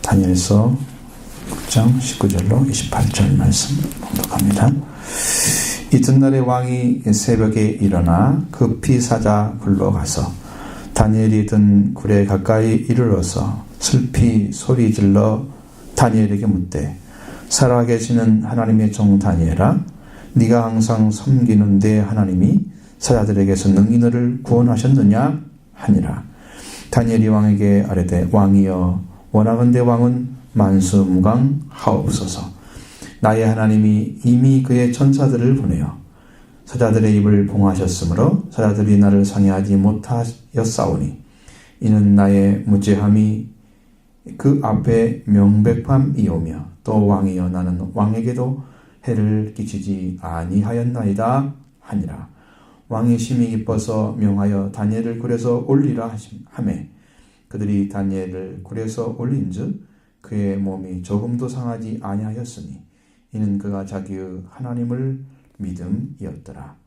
다니엘서 9장 19절로 28절 말씀 봉독합니다. 이튿날에 왕이 새벽에 일어나 급히 사자 굴러가서 다니엘이 든 굴에 가까이 이르러서 슬피 소리질러 다니엘에게 묻되, 살아계시는 하나님의 종 다니엘아, 네가 항상 섬기는 내 하나님이 사자들에게서 능히 너를 구원하셨느냐 하니라. 다니엘이 왕에게 아뢰되, 왕이여, 원하건대 왕은 만수무강하옵소서. 나의 하나님이 이미 그의 천사들을 보내어 사자들의 입을 봉하셨으므로 사자들이 나를 상해하지 못하였사오니, 이는 나의 무죄함이 그 앞에 명백함이오며, 또 왕이여, 나는 왕에게도 해를 끼치지 아니하였나이다 하니라. 왕이 심히 기뻐서 명하여 다니엘을 굴에서 올리라 하매, 그들이 다니엘을 굴에서 올린즉 그의 몸이 조금도 상하지 아니하였으니, 이는 그가 자기의 하나님을 믿음이었더라.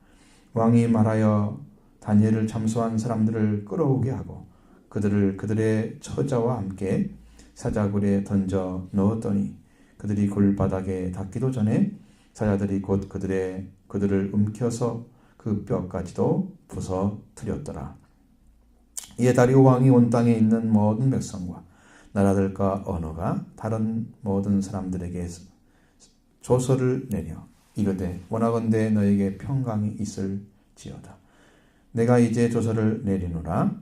왕이 말하여 다니엘을 참소한 사람들을 끌어오게 하고 그들을 그들의 처자와 함께 사자굴에 던져 넣었더니, 그들이 굴 바닥에 닿기도 전에 사자들이 곧 그들을 움켜서 그 뼈까지도 부서뜨렸더라. 이에 다리오 왕이 온 땅에 있는 모든 백성과 나라들과 언어가 다른 모든 사람들에게 조서를 내려 이르되, 원하건대 너에게 평강이 있을지어다. 내가 이제 조서를 내리노라.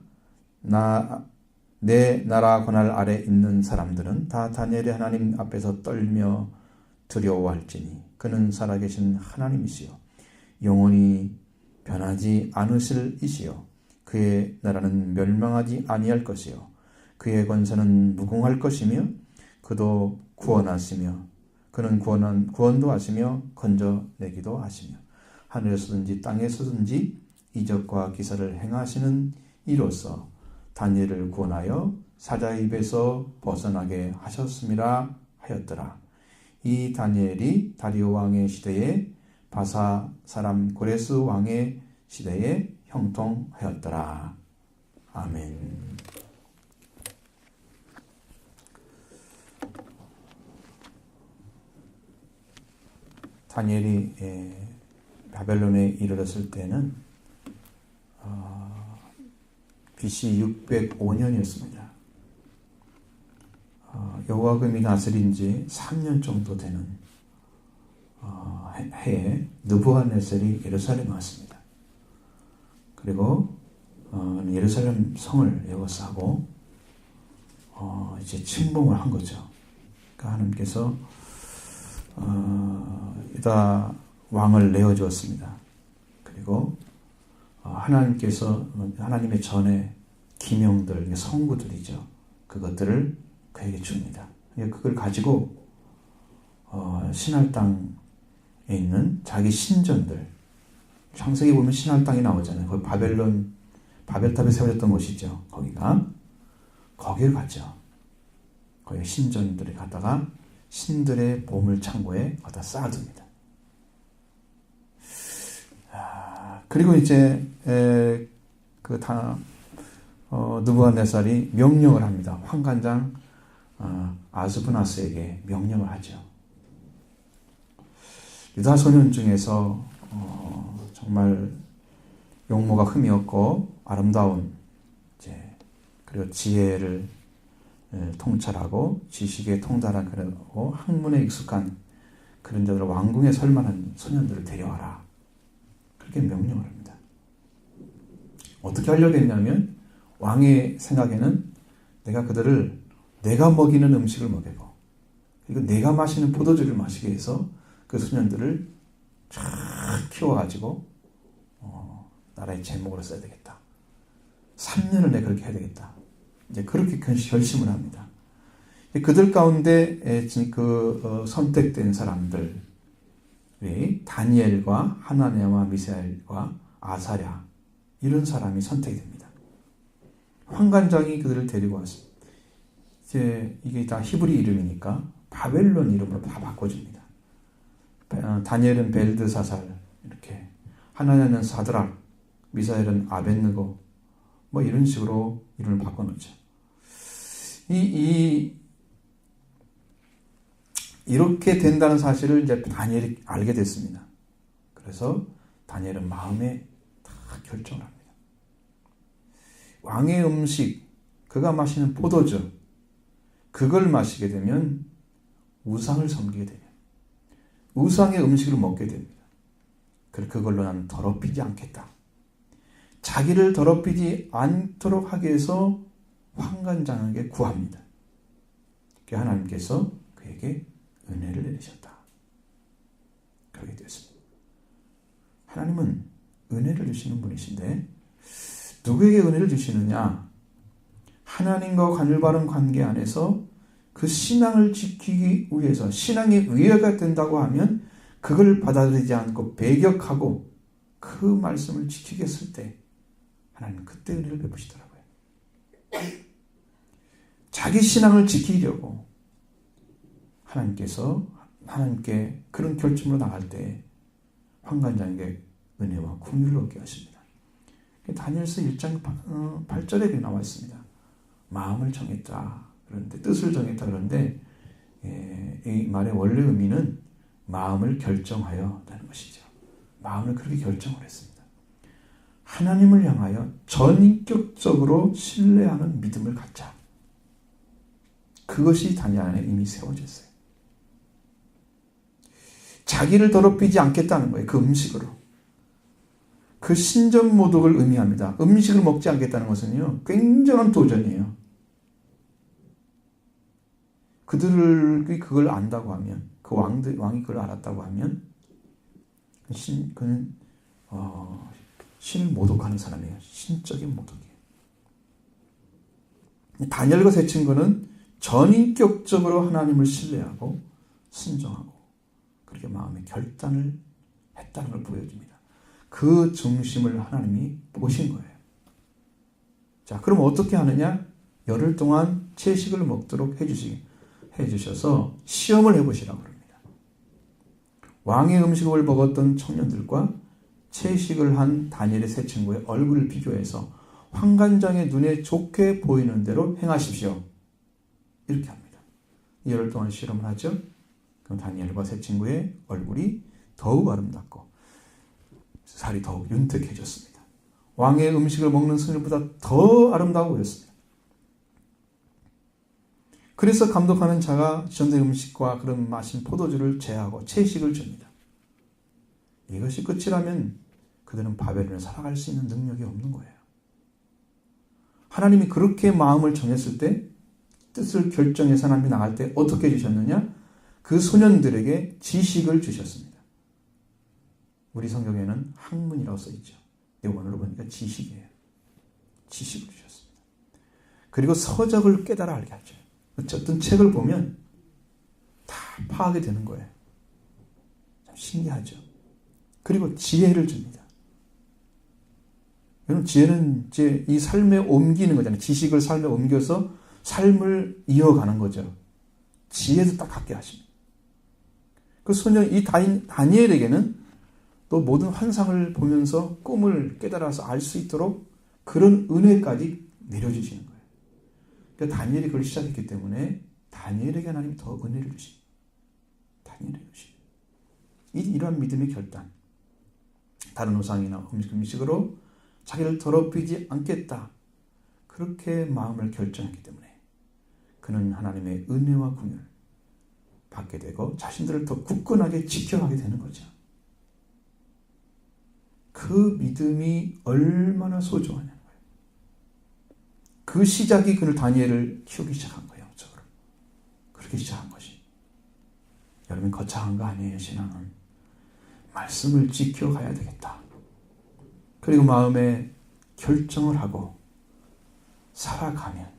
내 나라 권할 아래 있는 사람들은 다 다니엘의 하나님 앞에서 떨며 두려워할지니, 그는 살아계신 하나님이시요 영원히 변하지 않으실 이시요 그의 나라는 멸망하지 아니할 것이요 그의 권세는 무궁할 것이며, 그도 구원하시며 그는 구원도 하시며 건져내기도 하시며, 하늘에서든지 땅에서든지 이적과 기사를 행하시는 이로써 다니엘을 구원하여 사자의 입에서 벗어나게 하셨음이라 하였더라. 이 다니엘이 다리오 왕의 시대에 바사 사람 고레스 왕의 시대에 형통하였더라. 아멘. 다니엘이 바벨론에 이르렀을 때는 BC 605년이었습니다. 여호와금이 다스린 지 3년 정도 되는 해에 느부갓네살이 예루살렘에 왔습니다. 그리고 예루살렘 성을 에워싸고 이제 침공을 한 거죠. 그러니까 하나님께서 유다 왕을 내어주었습니다. 그리고 하나님께서 하나님의 전에 기명들, 성구들이죠. 그것들을 그에게 줍니다. 그걸 가지고 신할 땅에 있는 자기 신전들, 창세기 보면 신할 땅이 나오잖아요. 거기 바벨탑에 세워졌던 곳이죠. 거기를 갔죠. 거기 신전들에 갔다가 신들의 보물 창고에 갖다 쌓아둡니다. 그리고 이제 느부갓네살이 명령을 합니다. 환관장 아스브나스에게 명령을 하죠. 유다 소년 중에서 정말 용모가 흠이 없고 아름다운 그리고 지혜를 통찰하고 지식에 통달한 그리고 학문에 익숙한 그런 자들을 왕궁에 설 만한 소년들을 데려와라. 그렇게 명령을 합니다. 어떻게 하려고 했냐면, 왕의 생각에는 그들을 내가 먹이는 음식을 먹이고, 그리고 내가 마시는 포도주를 마시게 해서 그 소년들을 쫙 키워가지고 나라의 제목으로 써야 되겠다. 3년을 내가 그렇게 해야 되겠다. 이제 그렇게 결심을 합니다. 그들 가운데 선택된 사람들이 다니엘과 하나냐와 미사엘과 아사랴, 이런 사람이 선택이 됩니다. 환관장이 그들을 데리고 왔습니다. 이제 이게 다 히브리 이름이니까 바벨론 이름으로 다 바꿔줍니다. 다니엘은 벨드사살, 이렇게, 하나냐는 사드락, 미사엘은 아벳느고, 이런 식으로 이름을 바꿔놓죠. 이 이렇게 된다는 사실을 이제 다니엘이 알게 됐습니다. 그래서 다니엘은 마음에 다 결정을 합니다. 왕의 음식, 그가 마시는 포도주, 그걸 마시게 되면 우상을 섬기게 되면 우상의 음식을 먹게 됩니다. 그걸로 나는 더럽히지 않겠다. 자기를 더럽히지 않도록 하기 위해서 환관장에게 구합니다. 하나님께서 그에게 은혜를 내리셨다. 그렇게 되었습니다. 하나님은 은혜를 주시는 분이신데 누구에게 은혜를 주시느냐? 하나님과 관계바른 관계 안에서 그 신앙을 지키기 위해서 신앙이 위해가 된다고 하면 그걸 받아들이지 않고 배격하고 그 말씀을 지키게 했을 때 하나님은 그때 은혜를 베푸시더라고요. 자기 신앙을 지키려고 하나님께 그런 결심으로 나갈 때 환관장에게 은혜와 긍휼을 얻게 하십니다. 다니엘서 1장 8절에 나와 있습니다. 마음을 정했다. 그런데 뜻을 정했다. 그런데 이 말의 원래 의미는 마음을 결정하여라는 것이죠. 마음을 그렇게 결정을 했습니다. 하나님을 향하여 전인격적으로 신뢰하는 믿음을 갖자. 그것이 다니엘 안에 이미 세워졌어요. 자기를 더럽히지 않겠다는 거예요. 그 음식으로. 그 신전모독을 의미합니다. 음식을 먹지 않겠다는 것은요, 굉장한 도전이에요. 그들이 그걸 안다고 하면, 그 왕이 그걸 알았다고 하면, 그는 신을 모독하는 사람이에요. 신적인 모독이에요. 다니엘과 세 친구는 전인격적으로 하나님을 신뢰하고 순종하고 그렇게 마음의 결단을 했다는 걸 보여줍니다. 그 중심을 하나님이 보신 거예요. 자, 그럼 어떻게 하느냐? 열흘 동안 채식을 먹도록 해주셔서 시험을 해보시라고 합니다. 왕의 음식을 먹었던 청년들과 채식을 한 다니엘의 세 친구의 얼굴을 비교해서 환관장의 눈에 좋게 보이는 대로 행하십시오. 이렇게 합니다. 열흘 동안 실험을 하죠. 그럼 다니엘과 세 친구의 얼굴이 더욱 아름답고 살이 더욱 윤택해졌습니다. 왕의 음식을 먹는 승리보다 더 아름다워 보였습니다. 그래서 감독하는 자가 전대 음식과 그런 마신 포도주를 제하고 채식을 줍니다. 이것이 끝이라면 그들은 바벨론에 살아갈 수 있는 능력이 없는 거예요. 하나님이 그렇게 마음을 정했을 때 뜻을 결정해서 하나님이 나갈 때 어떻게 주셨느냐? 그 소년들에게 지식을 주셨습니다. 우리 성경에는 학문이라고 써있죠. 원어로 보니까 지식이에요. 지식을 주셨습니다. 그리고 서적을 깨달아 알게 하죠. 어떤 책을 보면 다 파악이 되는 거예요. 참 신기하죠. 그리고 지혜를 줍니다. 여러분, 지혜는 이제 이 삶에 옮기는 거잖아요. 지식을 삶에 옮겨서 삶을 이어가는 거죠. 지혜도 딱 갖게 하십니다. 그 소년, 이 다니엘에게는 또 모든 환상을 보면서 꿈을 깨달아서 알 수 있도록 그런 은혜까지 내려주시는 거예요. 그러니까 다니엘이 그걸 시작했기 때문에 다니엘에게 하나님이 더 은혜를 주십니다. 다니엘에게 주십니다. 이러한 믿음의 결단. 다른 우상이나 음식으로 자기를 더럽히지 않겠다. 그렇게 마음을 결정했기 때문에 그는 하나님의 은혜와 긍휼을 받게 되고 자신들을 더 굳건하게 지켜가게 되는 거죠. 그 믿음이 얼마나 소중하냐는 거예요. 그 시작이 그를 다니엘을 키우기 시작한 거예요. 영적으로. 그렇게 시작한 것이. 여러분, 거창한 거 아니에요. 신앙은. 말씀을 지켜가야 되겠다. 그리고 마음에 결정을 하고 살아가면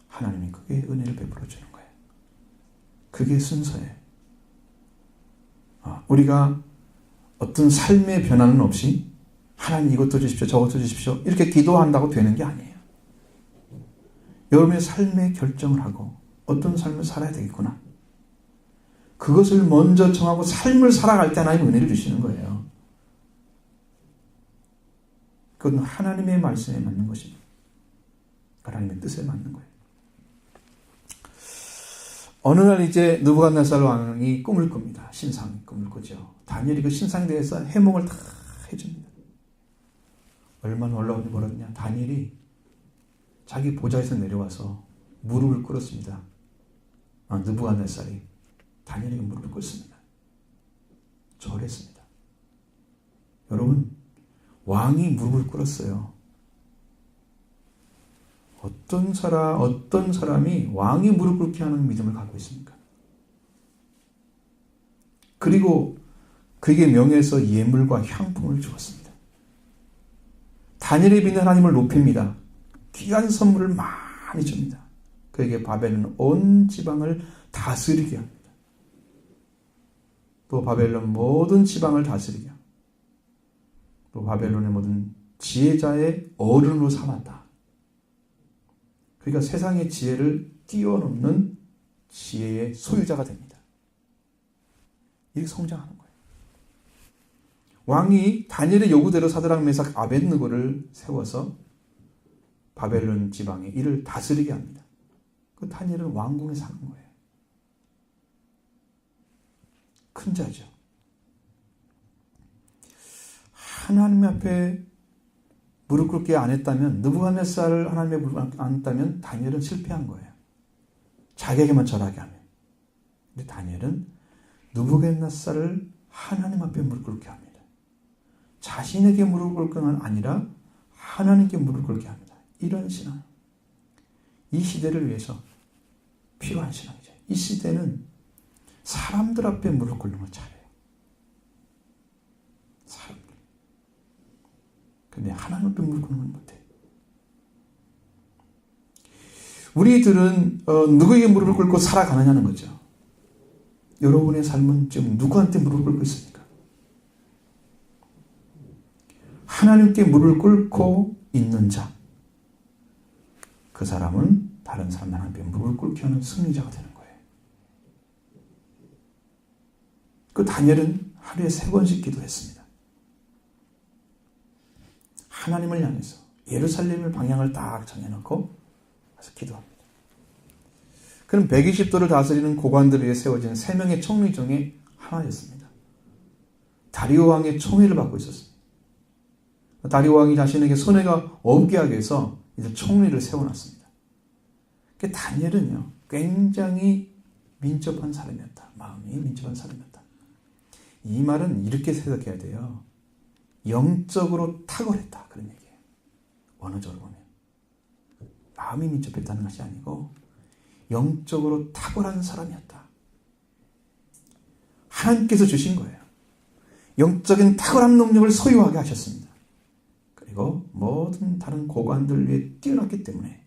하나님이 그게 은혜를 베풀어 주는 거예요. 그게 순서예요. 우리가 어떤 삶의 변화는 없이 하나님 이것도 주십시오, 저것도 주십시오 이렇게 기도한다고 되는 게 아니에요. 여러분의 삶의 결정을 하고 어떤 삶을 살아야 되겠구나. 그것을 먼저 정하고 삶을 살아갈 때 하나님 은혜를 주시는 거예요. 그건 하나님의 말씀에 맞는 것입니다. 하나님의 뜻에 맞는 거예요. 어느 날 이제 느부갓네살 왕이 꿈을 꿉니다. 신상 꿈을 꾸죠. 다니엘이 그 신상에 대해서 해몽을 다 해줍니다. 얼마나 놀라운지 모르겠냐. 다니엘이 자기 보좌에서 내려와서 무릎을 꿇었습니다. 느부갓네살이 다니엘에게 무릎을 꿇습니다. 절했습니다. 여러분, 왕이 무릎을 꿇었어요. 어떤 사람이 왕이 무릎 꿇게 하는 믿음을 갖고 있습니까? 그리고 그에게 명예에서 예물과 향품을 주었습니다. 다니엘의 믿는 하나님을 높입니다. 귀한 선물을 많이 줍니다. 그에게 바벨론 온 지방을 다스리게 합니다. 또 바벨론 모든 지방을 다스리게 합니다. 또 바벨론의 모든 지혜자의 어른으로 삼았다. 그러니까 세상의 지혜를 뛰어넘는 지혜의 소유자가 됩니다. 이렇게 성장하는 거예요. 왕이 다니엘의 요구대로 사드락 메삭 아벳느고를 세워서 바벨론 지방의 이를 다스리게 합니다. 그 다니엘은 왕궁에 사는 거예요. 큰 자죠. 하나님 앞에 무릎 꿇게 안 했다면, 느부갓네살 하나님의 무릎 안 했다면 다니엘은 실패한 거예요. 자기에게만 절하게 하면. 근데 다니엘은 느부갓네살을 하나님 앞에 무릎 꿇게 합니다. 자신에게 무릎 꿇는 건 아니라 하나님께 무릎 꿇게 합니다. 이런 신앙. 이 시대를 위해서 필요한 신앙이죠. 이 시대는 사람들 앞에 무릎 꿇는 걸 잘해요. 사람들. 근데 하나님 앞에 무릎 꿇는 건 못해요. 우리들은 누구에게 무릎을 꿇고 살아가느냐는 거죠. 여러분의 삶은 지금 누구한테 무릎을 꿇고 있습니까? 하나님께 무릎을 꿇고 있는 자, 그 사람은 다른 사람 하나님께 무릎을 꿇게 하는 승리자가 되는 거예요. 그 다니엘은 하루에 3번씩 기도했습니다. 하나님을 향해서 예루살렘의 방향을 딱 정해놓고 가서 기도합니다. 그는 120도를 다스리는 고관들을 위해 세워진 3명의 총리 중에 하나였습니다. 다리오 왕의 총회를 받고 있었습니다. 다리오 왕이 자신에게 손해가 없게 하기 위해서 이제 총리를 세워놨습니다. 다니엘은요, 굉장히 민첩한 사람이었다. 마음이 민첩한 사람이었다. 이 말은 이렇게 해석해야 돼요. 영적으로 탁월했다. 그런 얘기예요. 원어적으로 보면. 마음이 민첩했다는 것이 아니고 영적으로 탁월한 사람이었다. 하나님께서 주신 거예요. 영적인 탁월한 능력을 소유하게 하셨습니다. 그리고 모든 다른 고관들 위에 뛰어났기 때문에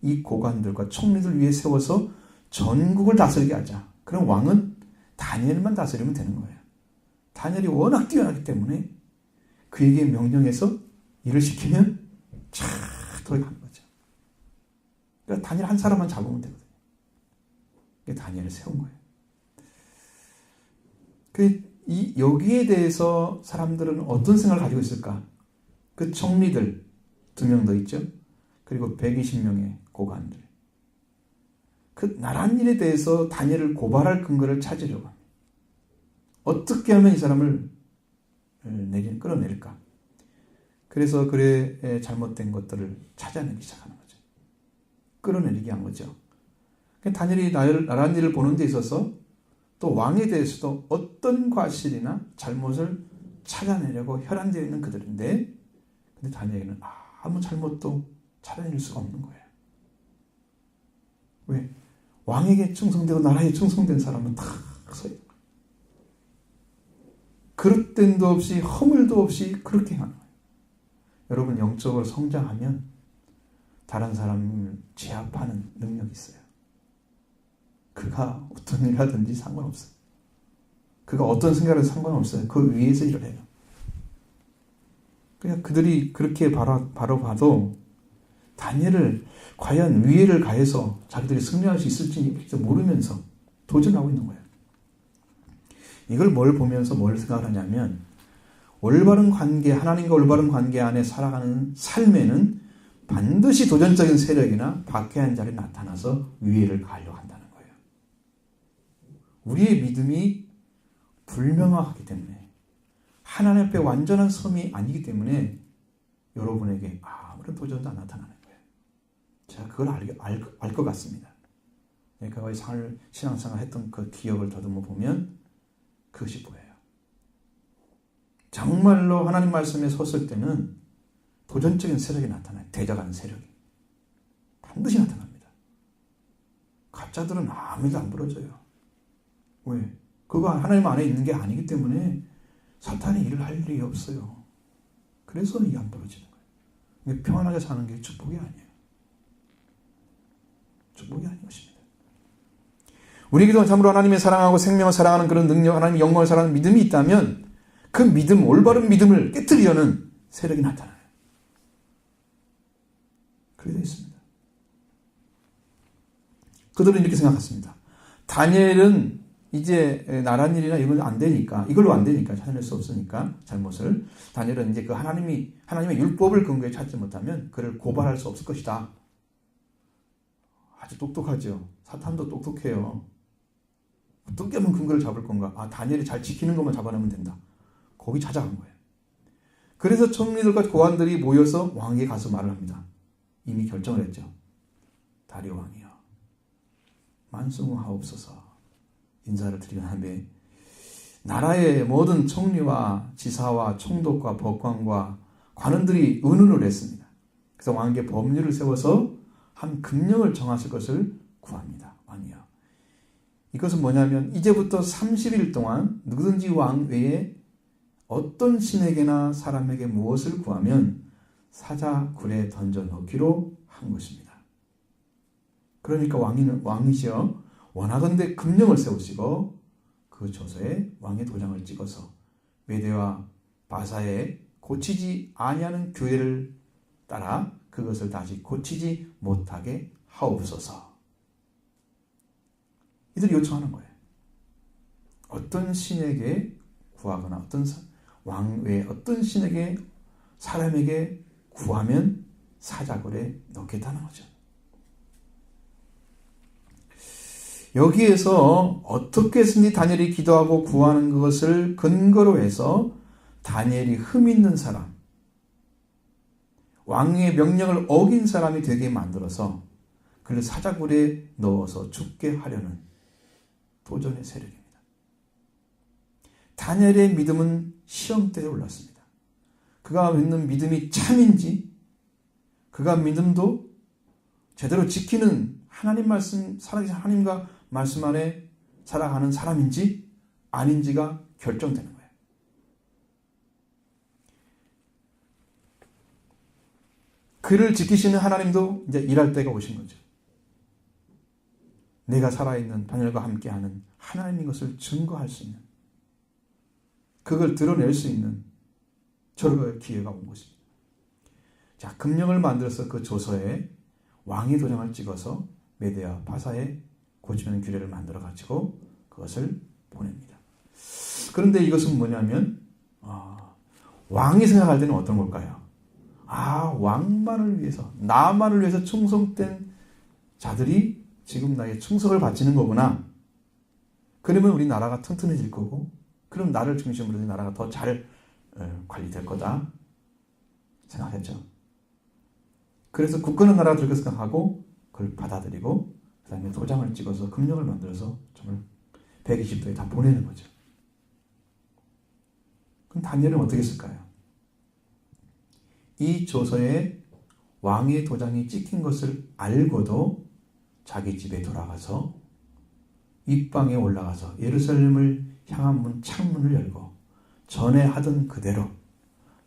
이 고관들과 총리들 위에 세워서 전국을 다스리게 하자. 그럼 왕은 다니엘만 다스리면 되는 거예요. 다니엘이 워낙 뛰어나기 때문에 그에게 명령해서 일을 시키면 쫙 돌아가는 거죠. 그러니까 다니엘 한 사람만 잡으면 되거든요. 그러니까 다니엘을 세운 거예요. 여기에 대해서 사람들은 어떤 생각을 가지고 있을까? 그 총리들 2명 더 있죠. 그리고 120명의 고관들. 그 나란 일에 대해서 다니엘을 고발할 근거를 찾으려고 합니다. 어떻게 하면 이 사람을 끌어낼까? 그래서 그의 잘못된 것들을 찾아내기 시작하는 거죠. 끌어내리게 한 거죠. 다니엘이 나란 일을 보는 데 있어서 또 왕에 대해서도 어떤 과실이나 잘못을 찾아내려고 혈안되어 있는 그들인데, 근데 다니엘은 아무 잘못도 찾아낼 수가 없는 거예요. 왜? 왕에게 충성되고 나라에 충성된 사람은 다 서요. 그릇됨도 없이 허물도 없이 그렇게 하는 거예요. 여러분, 영적으로 성장하면 다른 사람을 제압하는 능력이 있어요. 그가 어떤 일을 하든지 상관없어요. 그가 어떤 생각을 상관없어요. 그 위에서 일을 해요. 그냥 그들이 그렇게 바로 봐도 다니엘을 과연 위해를 가해서 자기들이 승리할 수 있을지 모르면서 도전하고 있는 거예요. 이걸 뭘 보면서 뭘 생각을 하냐면, 올바른 관계, 하나님과 올바른 관계 안에 살아가는 삶에는 반드시 도전적인 세력이나 박해한 자리 나타나서 위해를 가하려고 한다는 거예요. 우리의 믿음이 불명확하기 때문에 하나님 앞에 완전한 섬이 아니기 때문에 여러분에게 아무런 도전도 안 나타나는 거예요. 제가 그걸 알 것 같습니다. 과거에 신앙생활 했던 그 기억을 더듬어 보면 그것이 보여요. 정말로 하나님 말씀에 섰을 때는 도전적인 세력이 나타나요. 대적하는 세력이. 반드시 나타납니다. 가짜들은 아무도 안 부러져요. 왜? 그거 하나님 안에 있는 게 아니기 때문에 사탄이 일을 할 일이 없어요. 그래서 이게 안 벌어지는 거예요. 평안하게 사는 게 축복이 아니에요. 축복이 아닌 것입니다. 우리에게도 참으로 하나님의 사랑하고 생명을 사랑하는 그런 능력, 하나님의 영광을 사랑하는 믿음이 있다면 그 믿음, 올바른 믿음을 깨뜨리려는 세력이 나타나요. 그렇게 되어 있습니다. 그들은 이렇게 생각했습니다. 다니엘은 이제 나란 일이나 이런 건 안 되니까, 이걸로 안 되니까, 찾아낼 수 없으니까, 잘못을. 다니엘은 이제 그 하나님의 율법을 근거에 찾지 못하면 그를 고발할 수 없을 것이다. 아주 똑똑하죠. 사탄도 똑똑해요. 어떻게 하면 근거를 잡을 건가? 다니엘이 잘 지키는 것만 잡아내면 된다. 거기 찾아간 거예요. 그래서 총리들과 고관들이 모여서 왕에게 가서 말을 합니다. 이미 결정을 했죠. 다리오 왕이여, 만수무하옵소서. 인사를 드리긴 하는데 나라의 모든 총리와 지사와 총독과 법관과 관원들이 의논을 했습니다. 그래서 왕에게 법률을 세워서 한 금령을 정하실 것을 구합니다. 왕이여, 이것은 뭐냐면 이제부터 30일 동안 누구든지 왕 외에 어떤 신에게나 사람에게 무엇을 구하면 사자굴에 던져 넣기로 한 것입니다. 그러니까 왕이시여 원하건대 금령을 세우시고 그 조서에 왕의 도장을 찍어서 메대와 바사에 고치지 아니하는 규례를 따라 그것을 다시 고치지 못하게 하옵소서. 이들이 요청하는 거예요. 어떤 신에게 구하거나 어떤 왕 외에 어떤 신에게 사람에게 구하면 사자굴에 넣겠다는 거죠. 여기에서 어떻게 했든지 다니엘이 기도하고 구하는 것을 근거로 해서 다니엘이 흠 있는 사람, 왕의 명령을 어긴 사람이 되게 만들어서 그를 사자굴에 넣어서 죽게 하려는 도전의 세력입니다. 다니엘의 믿음은 시험대에 올랐습니다. 그가 믿는 믿음이 참인지, 그가 믿음도 제대로 지키는 하나님 말씀, 살아계신 하나님과 말씀 안에 살아가는 사람인지 아닌지가 결정되는 거예요. 그를 지키시는 하나님도 이제 일할 때가 오신 거죠. 내가 살아있는 다니엘과 함께하는 하나님인 것을 증거할 수 있는, 그걸 드러낼 수 있는 저런 기회가 온 것입니다. 자, 금령을 만들어서 그 조서에 왕의 도장을 찍어서 메대와 바사에 고치는 규례를 만들어 가지고 그것을 보냅니다. 그런데 이것은 뭐냐면 왕이 생각할 때는 어떤 걸까요? 왕만을 위해서, 나만을 위해서 충성된 자들이 지금 나의 충성을 바치는 거구나. 그러면 우리 나라가 튼튼해질 거고, 그럼 나를 중심으로 해서 나라가 더 잘 관리될 거다 생각했죠. 그래서 굳건한 나라가 될 것을 생각하고 그걸 받아들이고 그 다음에 도장을 찍어서 금령을 만들어서 정말 120도에 다 보내는 거죠. 그럼 다니엘은 어떻게 했을까요? 이 조서에 왕의 도장이 찍힌 것을 알고도 자기 집에 돌아가서 윗방에 올라가서 예루살렘을 향한 문 창문을 열고 전에 하던 그대로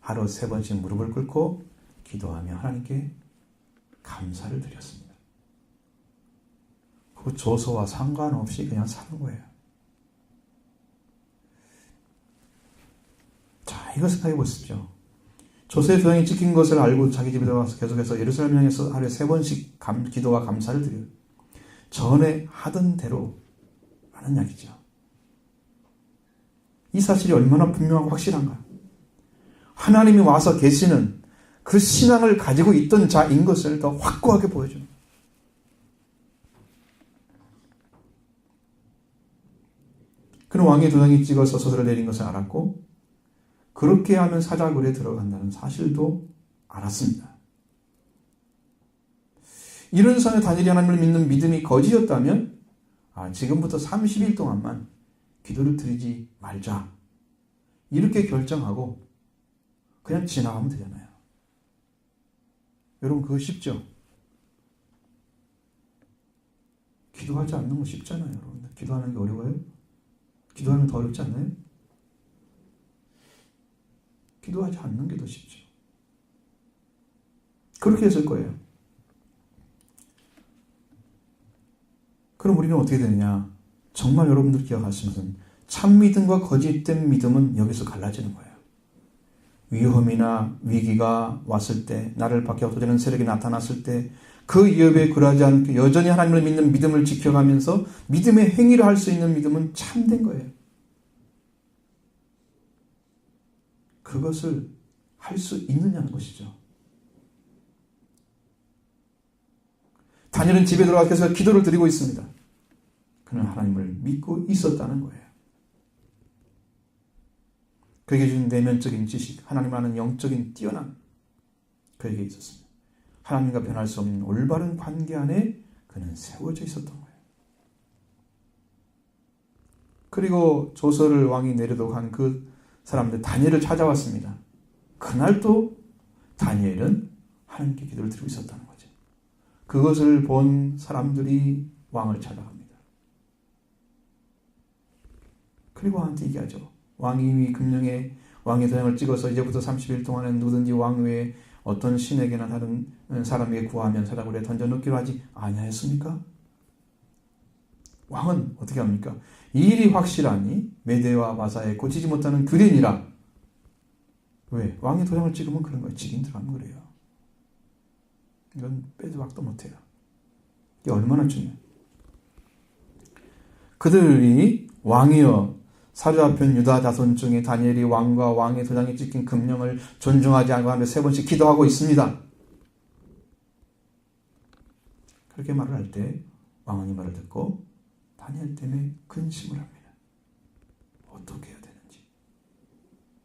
하루 3번씩 무릎을 꿇고 기도하며 하나님께 감사를 드렸습니다. 그 조서와 상관없이 그냥 사는 거예요. 자, 이거 생각해 보십시오. 조서의 도장이 찍힌 것을 알고 자기 집에 들어가서 계속해서 예루살렘 향해서 하루에 3번씩 기도와 감사를 드려요. 전에 하던 대로 하는 이야기죠. 이 사실이 얼마나 분명하고 확실한가. 하나님이 와서 계시는 그 신앙을 가지고 있던 자인 것을 더 확고하게 보여줍니다. 그는 왕의 도장이 찍어서 서서를 내린 것을 알았고 그렇게 하면 사자굴에 들어간다는 사실도 알았습니다. 이런 상황에 다니엘이 하나님을 믿는 믿음이 거짓이었다면 지금부터 30일 동안만 기도를 드리지 말자 이렇게 결정하고 그냥 지나가면 되잖아요. 여러분 그거 쉽죠? 기도하지 않는 거 쉽잖아요. 여러분 기도하는 게 어려워요? 기도하면 더 어렵지 않나요? 기도하지 않는 게 더 쉽죠. 그렇게 했을 거예요. 그럼 우리는 어떻게 되느냐? 정말 여러분들 기억하시는 것은 참 믿음과 거짓된 믿음은 여기서 갈라지는 거예요. 위험이나 위기가 왔을 때, 나를 박해하고 도전하는 세력이 나타났을 때 그 위협에 굴하지 않고 여전히 하나님을 믿는 믿음을 지켜가면서 믿음의 행위를 할 수 있는 믿음은 참된 거예요. 그것을 할 수 있느냐는 것이죠. 다니엘은 집에 들어가서 기도를 드리고 있습니다. 그는 하나님을 믿고 있었다는 거예요. 그에게 주신 내면적인 지식, 하나님 아는 영적인 뛰어남 그에게 있었습니다. 하나님과 변할 수 없는 올바른 관계 안에 그는 세워져 있었던 거예요. 그리고 조서를 왕이 내려도간 그 사람들 다니엘을 찾아왔습니다. 그날 또 다니엘은 하나님께 기도를 드리고 있었다는 거죠. 그것을 본 사람들이 왕을 찾아갑니다. 그리고 왕한테 얘기하죠. 왕이 이미 금령에 왕의 도장을 찍어서 이제부터 30일 동안은 누구든지 왕 외에 어떤 신에게나 다른 사람에게 구하면 사자굴에 던져넣기로 하지 아니하였습니까? 왕은 어떻게 합니까? 이 일이 확실하니 메대와 마사에 고치지 못하는 그린이라. 왜? 왕의 도장을 찍으면 그런 거예요. 직인 들어가면 그래요. 이건 빼도 박도 못해요. 이게 얼마나 중요해요. 그들이 왕이여 사르아편 유다 자손 중에 다니엘이 왕과 왕의 도장에 찍힌 금령을 존중하지 않고 하며 3번씩 기도하고 있습니다. 그렇게 말을 할 때 왕은 이 말을 듣고 다니엘 때문에 근심을 합니다. 어떻게 해야 되는지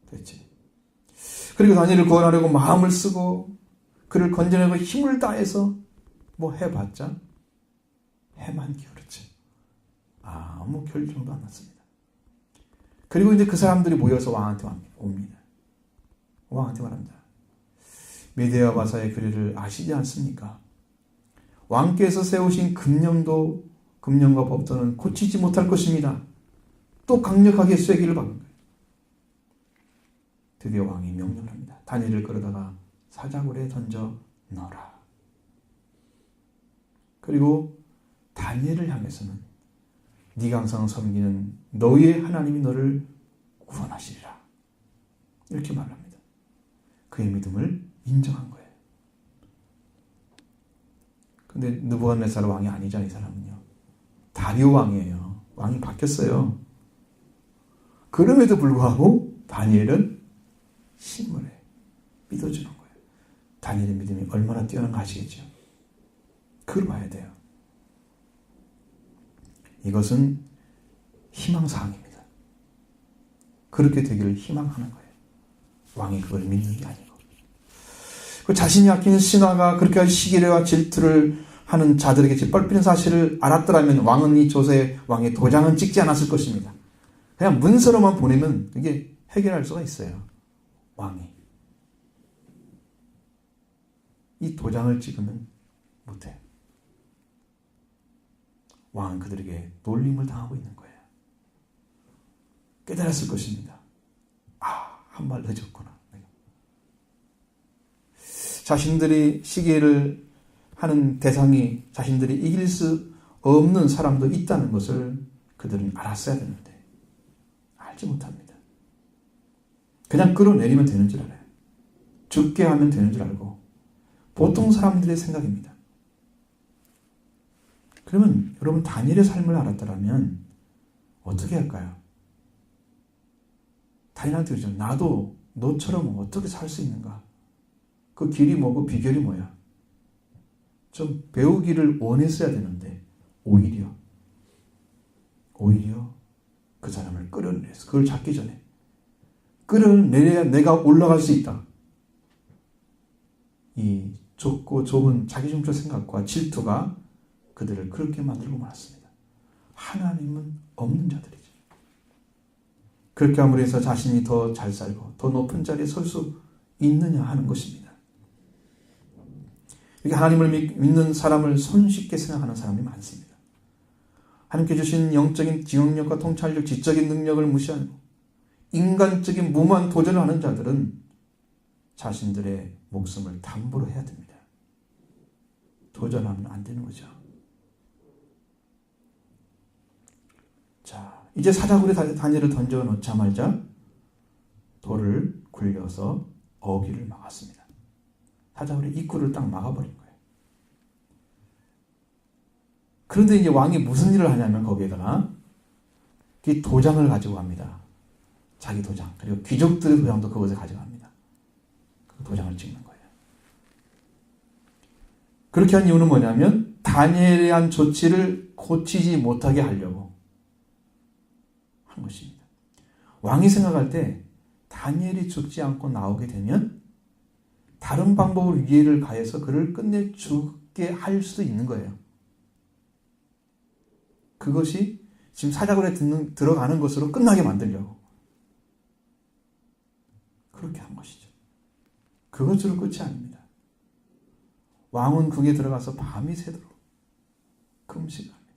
대체. 그리고 다니엘을 구원하려고 마음을 쓰고 그를 건져내고 힘을 다해서 뭐 해봤자 해만 기울었지 아무 결정도 안 났습니다. 그리고 이제 그 사람들이 모여서 왕한테 옵니다. 왕한테 말합니다. 메대와 바사의 그리를 아시지 않습니까? 왕께서 세우신 금령과 법도는 고치지 못할 것입니다. 또 강력하게 쐐기를 박은 거예요. 드디어 왕이 명령을 합니다. 다니엘을 끌어다가 사자굴에 던져 넣어라. 그리고 다니엘을 향해서는 네가 항상 섬기는 너희의 하나님이 너를 구원하시리라. 이렇게 말합니다. 그의 믿음을 인정한 거예요. 근데 느부갓네살 왕이 아니잖아요. 이 사람은요. 다리오 왕이에요. 왕이 바뀌었어요. 그럼에도 불구하고 다니엘은 신문에 믿어주는 거예요. 다니엘의 믿음이 얼마나 뛰어난가 아시겠죠? 그걸 봐야 돼요. 이것은 희망사항입니다. 그렇게 되기를 희망하는 거예요. 왕이 그걸 믿는 게 아니고. 그 자신이 아끼는 신하가 그렇게 시기와 질투를 하는 자들에게 짓밟히는 사실을 알았더라면 왕은 이 조서에 왕의 도장은 찍지 않았을 것입니다. 그냥 문서로만 보내면 이게 해결할 수가 있어요. 왕이. 이 도장을 찍으면 못해요. 왕은 그들에게 놀림을 당하고 있는 거예요. 깨달았을 것입니다. 한 발 늦었구나. 자신들이 시기를 하는 대상이 자신들이 이길 수 없는 사람도 있다는 것을 그들은 알았어야 되는데 알지 못합니다. 그냥 끌어내리면 되는 줄 알아요. 죽게 하면 되는 줄 알고 보통 사람들의 생각입니다. 그러면 여러분 다니엘의 삶을 알았더라면 어떻게 할까요? 다니엘한테 그러죠. 나도 너처럼 어떻게 살 수 있는가? 그 길이 뭐고 비결이 뭐야? 좀 배우기를 원했어야 되는데 오히려 그 그 사람을 끌어내서 그걸 잡기 전에 끌어내려야 내가 올라갈 수 있다. 이 좁고 좁은 자기중적 생각과 질투가 그들을 그렇게 만들고 말았습니다. 하나님은 없는 자들이죠. 그렇게 함으로 해서 자신이 더 잘 살고 더 높은 자리에 설 수 있느냐 하는 것입니다. 이렇게 하나님을 믿는 사람을 손쉽게 생각하는 사람이 많습니다. 하나님께 주신 영적인 지역력과 통찰력, 지적인 능력을 무시하고 인간적인 무모한 도전을 하는 자들은 자신들의 목숨을 담보로 해야 됩니다. 도전하면 안 되는 거죠. 자, 이제 사자굴에 다니엘을 던져 놓자마자 돌을 굴려서 어귀를 막았습니다. 사자굴의 입구를 딱 막아버린 거예요. 그런데 이제 왕이 무슨 일을 하냐면 거기에다가 이 도장을 가지고 갑니다. 자기 도장. 그리고 귀족들의 도장도 그것을 가져갑니다. 그 도장을 찍는 거예요. 그렇게 한 이유는 뭐냐면 다니엘에 대한 조치를 고치지 못하게 하려고 한 것입니다. 왕이 생각할 때 다니엘이 죽지 않고 나오게 되면 다른 방법으로 위해를 가해서 그를 끝내 죽게 할 수도 있는 거예요. 그것이 지금 사자굴에 들어가는 것으로 끝나게 만들려고 그렇게 한 것이죠. 그것으로 끝이 아닙니다. 왕은 국에 들어가서 밤이 새도록 금식을 합니다.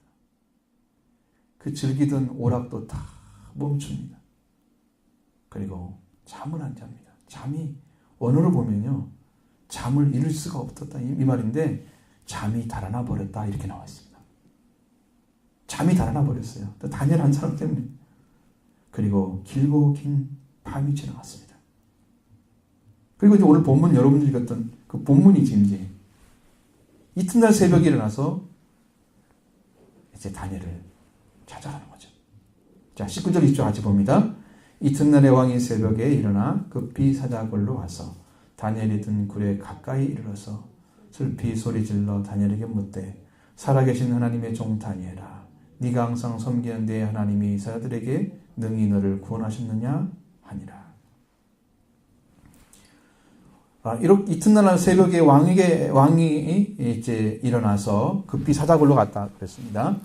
그 즐기던 오락도 다 멈춥니다. 그리고 잠을 안 잡니다. 잠이 원어로 보면요, 잠을 이룰 수가 없었다 이 말인데 잠이 달아나 버렸다 이렇게 나와 있습니다. 잠이 달아나 버렸어요. 다니엘 한 사람 때문에. 그리고 길고 긴 밤이 지나갔습니다. 그리고 이제 오늘 본문 여러분들이 읽었던 그 본문이 지금 이제 이튿날 새벽에 일어나서 이제 다니엘을 찾아가는 거죠. 자, 19절 20절 같이 봅니다. 이튿날에 왕이 새벽에 일어나 급히 사자굴로 와서 다니엘이 든 굴에 가까이 이르러서 슬피 소리질러 다니엘에게 묻되 살아계신 하나님의 종 다니엘아, 네가 항상 섬기는 네 하나님이 이스라엘에게 능히 너를 구원하셨느냐 하니라. 이튿날 새벽에 왕이 이제 일어나서 급히 사자굴로 갔다 그랬습니다.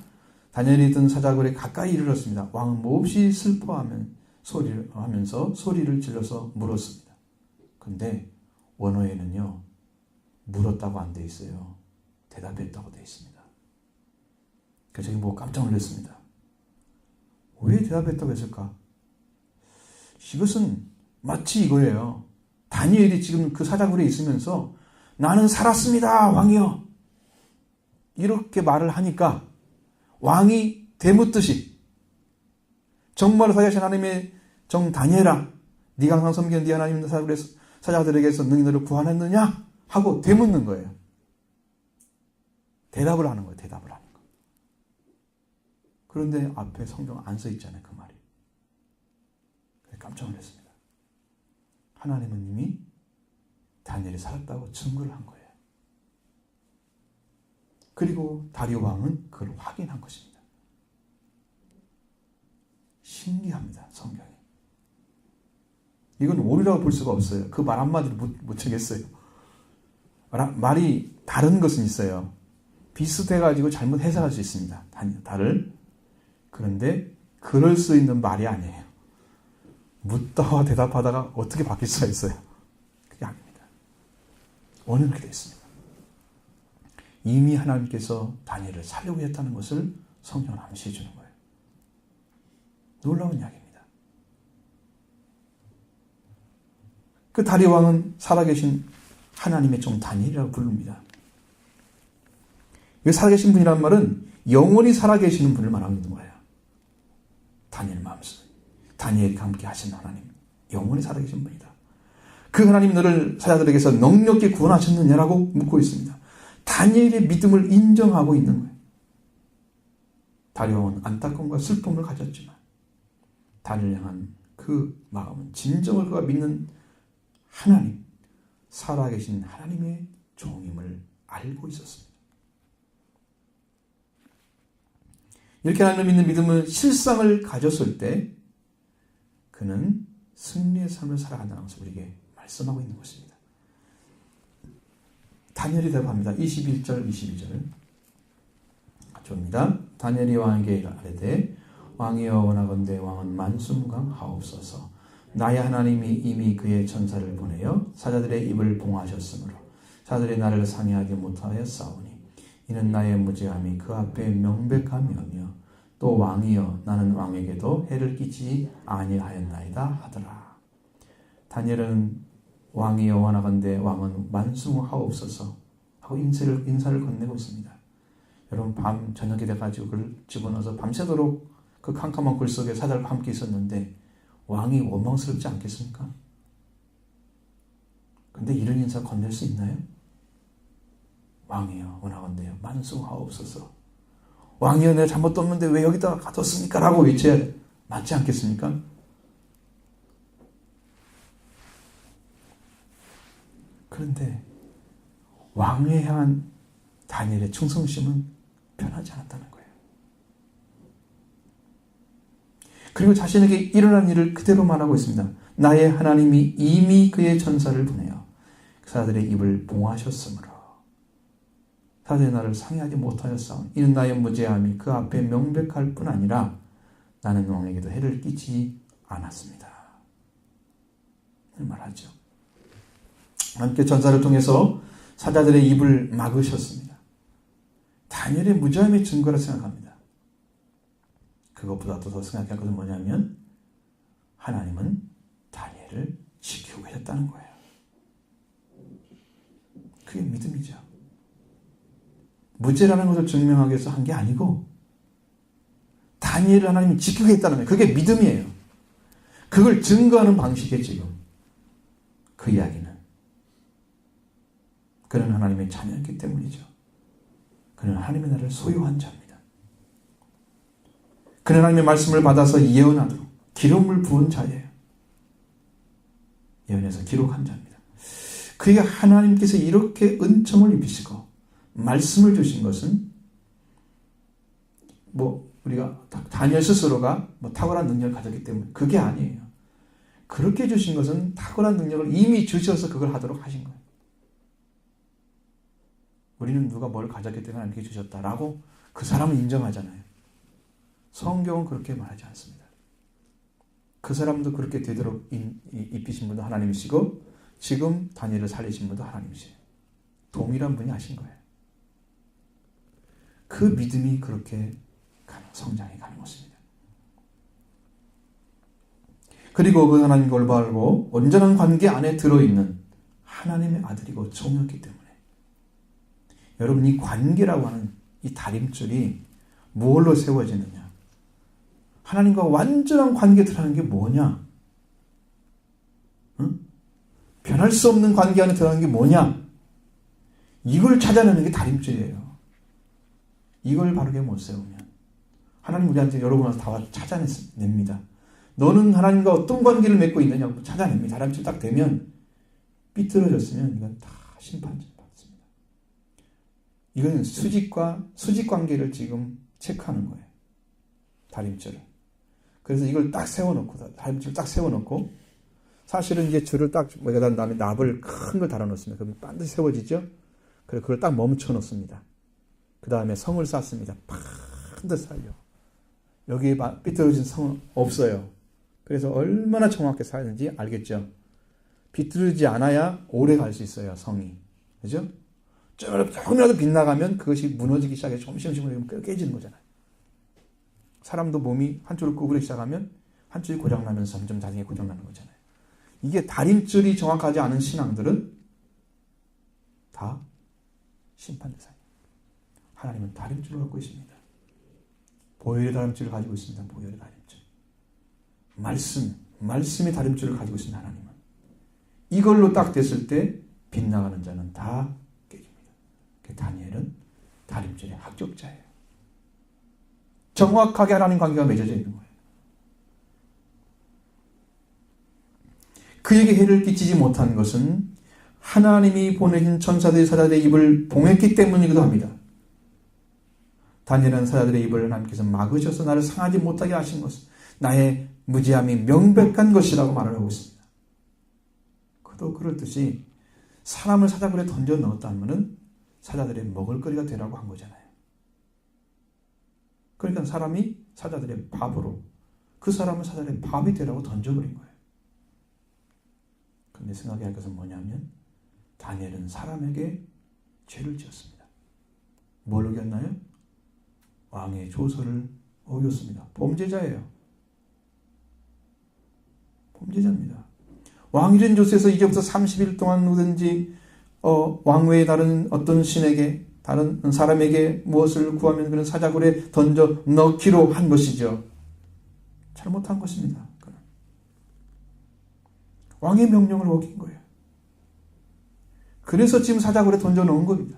다니엘이 든 사자굴에 가까이 이르렀습니다. 왕은 몹시 슬퍼하면서 소리를 질러서 물었습니다. 근데 원어에는요, 물었다고 안 돼 있어요. 대답했다고 돼 있습니다. 그래서 저기 깜짝 놀랐습니다. 왜 대답했다고 했을까? 이것은 마치 이거예요. 다니엘이 지금 그 사자굴에 있으면서 나는 살았습니다, 왕이요. 이렇게 말을 하니까 왕이 되묻듯이 정말 살아계신 하나님의 정 다니엘아, 네가 항상 섬기는 네 하나님 사자들에게서 능히 너를 구원했느냐? 하고 되묻는 거예요. 대답을 하는 거예요. 대답을 하는 거. 그런데 앞에 성경 안 써 있잖아요. 그 말이. 깜짝 놀랐습니다. 하나님은 이미 다니엘이 살았다고 증거를 한 거예요. 그리고 다리오 왕은 그걸 확인한 것입니다. 신기합니다. 성경이. 이건 오류라고 볼 수가 없어요. 그 말 한마디로 못 치겠어요. 말이 다른 것은 있어요. 비슷해가지고 잘못 해석할 수 있습니다. 달을. 그런데 그럴 수 있는 말이 아니에요. 묻다와 대답하다가 어떻게 바뀔 수가 있어요? 그게 아닙니다. 오늘 그렇게 되어 있습니다. 이미 하나님께서 다니엘을 살려고 했다는 것을 성경은 암시해 주는 거예요. 놀라운 이야기입니다. 그 다리오 왕은 살아계신 하나님의 종 다니엘이라고 부릅니다. 이 살아계신 분이라는 말은 영원히 살아계시는 분을 말하는 거예요. 다니엘 마음속에. 다니엘과 함께 하신 하나님, 영원히 살아계신 분이다. 그 하나님 너를 사자들에게서 넉넉히 구원하셨느냐라고 묻고 있습니다. 다니엘의 믿음을 인정하고 있는 거예요. 다리오 왕은 안타까움과 슬픔을 가졌지만 다니엘 향한 그 마음은 진정을 그가 믿는 하나님, 살아계신 하나님의 종임을 알고 있었습니다. 이렇게 하나님을 믿는 믿음은 실상을 가졌을 때 그는 승리의 삶을 살아간다는 것을 우리에게 말씀하고 있는 것입니다. 다니엘이 대답합니다. 21절 22절 줍니다. 다니엘이 왕에게 아뢰되 왕이여 원하건대 왕은 만수무강하옵소서. 나의 하나님이 이미 그의 천사를 보내어 사자들의 입을 봉하셨으므로 사자들이 나를 상해하지 못하였사오니 이는 나의 무죄함이 그 앞에 명백함이오며 또 왕이여 나는 왕에게도 해를 끼치지 아니하였나이다 하더라. 다니엘은 왕이여 원하건대 왕은 만수무하옵소서 하고 인사를 건네고 있습니다. 여러분 밤 저녁이 돼가지고 그걸 집어넣어서 밤새도록 그 캄캄한 굴 속에 사자들과 함께 있었는데 왕이 원망스럽지 않겠습니까? 근데 이런 인사 건넬 수 있나요? 왕이여 원하건대요 만수하옵소서. 왕이여 내가 잘못 떴는데 왜 여기다가 가뒀습니까? 라고 외쳐야 맞지 않겠습니까? 그런데 왕에 향한 다니엘의 충성심은 변하지 않았다는 거예요. 그리고 자신에게 일어난 일을 그대로 말하고 있습니다. 나의 하나님이 이미 그의 전사를 보내어 사자들의 입을 봉하셨으므로 사자들이 나를 상해하지 못하였사오니 이는 나의 무죄함이 그 앞에 명백할 뿐 아니라 나는 왕에게도 해를 끼치지 않았습니다. 말하죠. 함께 전사를 통해서 사자들의 입을 막으셨습니다. 다니엘의 무죄함의 증거라 생각합니다. 그것보다 더 생각할 것은 뭐냐면 하나님은 다니엘을 지키고 계셨다는 거예요. 그게 믿음이죠. 무죄라는 것을 증명하기 위해서 한 게 아니고 다니엘을 하나님이 지키고 있다는 거예요. 그게 믿음이에요. 그걸 증거하는 방식이에요. 지금 그 이야기는 그는 하나님의 자녀였기 때문이죠. 그는 하나님의 나라를 소유한 자입니다. 그는 하나님의 말씀을 받아서 예언하도록 기름을 부은 자예요. 예언해서 기록한 자입니다. 그에게 하나님께서 이렇게 은총을 입히시고 말씀을 주신 것은 우리가 다니엘 스스로가 탁월한 능력을 가졌기 때문에 그게 아니에요. 그렇게 주신 것은 탁월한 능력을 이미 주셔서 그걸 하도록 하신 거예요. 우리는 누가 뭘 가졌기 때문에 하나님께 주셨다라고 그 사람을 인정하잖아요. 성경은 그렇게 말하지 않습니다. 그 사람도 그렇게 되도록 입히신 분도 하나님이시고 지금 다니엘을 살리신 분도 하나님이세요. 동일한 분이 하신 거예요. 그 믿음이 그렇게 성장해 가는 것입니다. 그리고 그 하나님과 올바르고 온전한 관계 안에 들어있는 하나님의 아들이고 종이었기 때문에 여러분 이 관계라고 하는 이 다림줄이 무엇로 세워지느냐? 하나님과 완전한 관계 들어가는 게 뭐냐? 응? 변할 수 없는 관계 안에 들어가는 게 뭐냐? 이걸 찾아내는 게 다림줄이에요. 이걸 바르게 못 세우면 하나님 우리한테 여러분한테 다 찾아냅니다. 너는 하나님과 어떤 관계를 맺고 있느냐고 찾아냅니다. 다림줄 딱 되면 삐뚤어졌으면 이건 다 심판 받습니다. 이건 수직 관계를 지금 체크하는 거예요. 다림줄을. 그래서 이걸 딱 세워놓고 다림줄 딱 세워놓고 사실은 이제 줄을 딱 매단 다음에 납을 큰 걸 달아놓습니다. 그럼 반드시 세워지죠. 그래서 그걸 딱 멈춰 놓습니다. 그 다음에 성을 쌓습니다. 반드시 쌓여. 여기에 삐뚤어진 성은 없어요. 그래서 얼마나 정확하게 쌓였는지 알겠죠. 비뚤어지지 않아야 오래 갈 수 있어요. 성이. 그죠? 조금이라도 빗나가면 그것이 무너지기 시작해 조금씩 깨지는 거잖아요. 사람도 몸이 한쪽으로 구부리기 시작하면 한쪽이 고장나면서 점점 자생이 고장나는 거잖아요. 이게 다림줄이 정확하지 않은 신앙들은 다 심판 대상이에요. 하나님은 다림줄을 갖고 있습니다. 보혈의 다림줄을 가지고 있습니다. 보혈의 다림줄. 말씀의 다림줄을 가지고 있습니다. 하나님은. 이걸로 딱 됐을 때 빗나가는 자는 다 깨집니다. 다니엘은 다림줄의 합격자예요. 정확하게 하나님 관계가 맺어져 있는 거예요. 그에게 해를 끼치지 못한 것은 하나님이 보내신 천사들의 사자들의 입을 봉했기 때문이기도 합니다. 다니엘은 사자들의 입을 하나님께서 막으셔서 나를 상하지 못하게 하신 것은 나의 무지함이 명백한 것이라고 말을 하고 있습니다. 그도 그렇듯이 사람을 사자굴에 던져 넣었다면 사자들의 먹을거리가 되라고 한 거잖아요. 그러니까 사람이 사자들의 밥으로, 그 사람은 사자들의 밥이 되라고 던져버린 거예요. 그런데 생각해야 할 것은 뭐냐면 다니엘은 사람에게 죄를 지었습니다. 뭘 어겼나요? 왕의 조서를 어겼습니다. 범죄자예요. 범죄자입니다. 왕이 된 조서에서 이제부터 30일 동안 누구든지 왕 외에 다른 어떤 신에게, 다른 사람에게 무엇을 구하면 그는 사자굴에 던져 넣기로 한 것이죠. 잘못한 것입니다. 그는 왕의 명령을 어긴 거예요. 그래서 지금 사자굴에 던져 넣은 겁니다.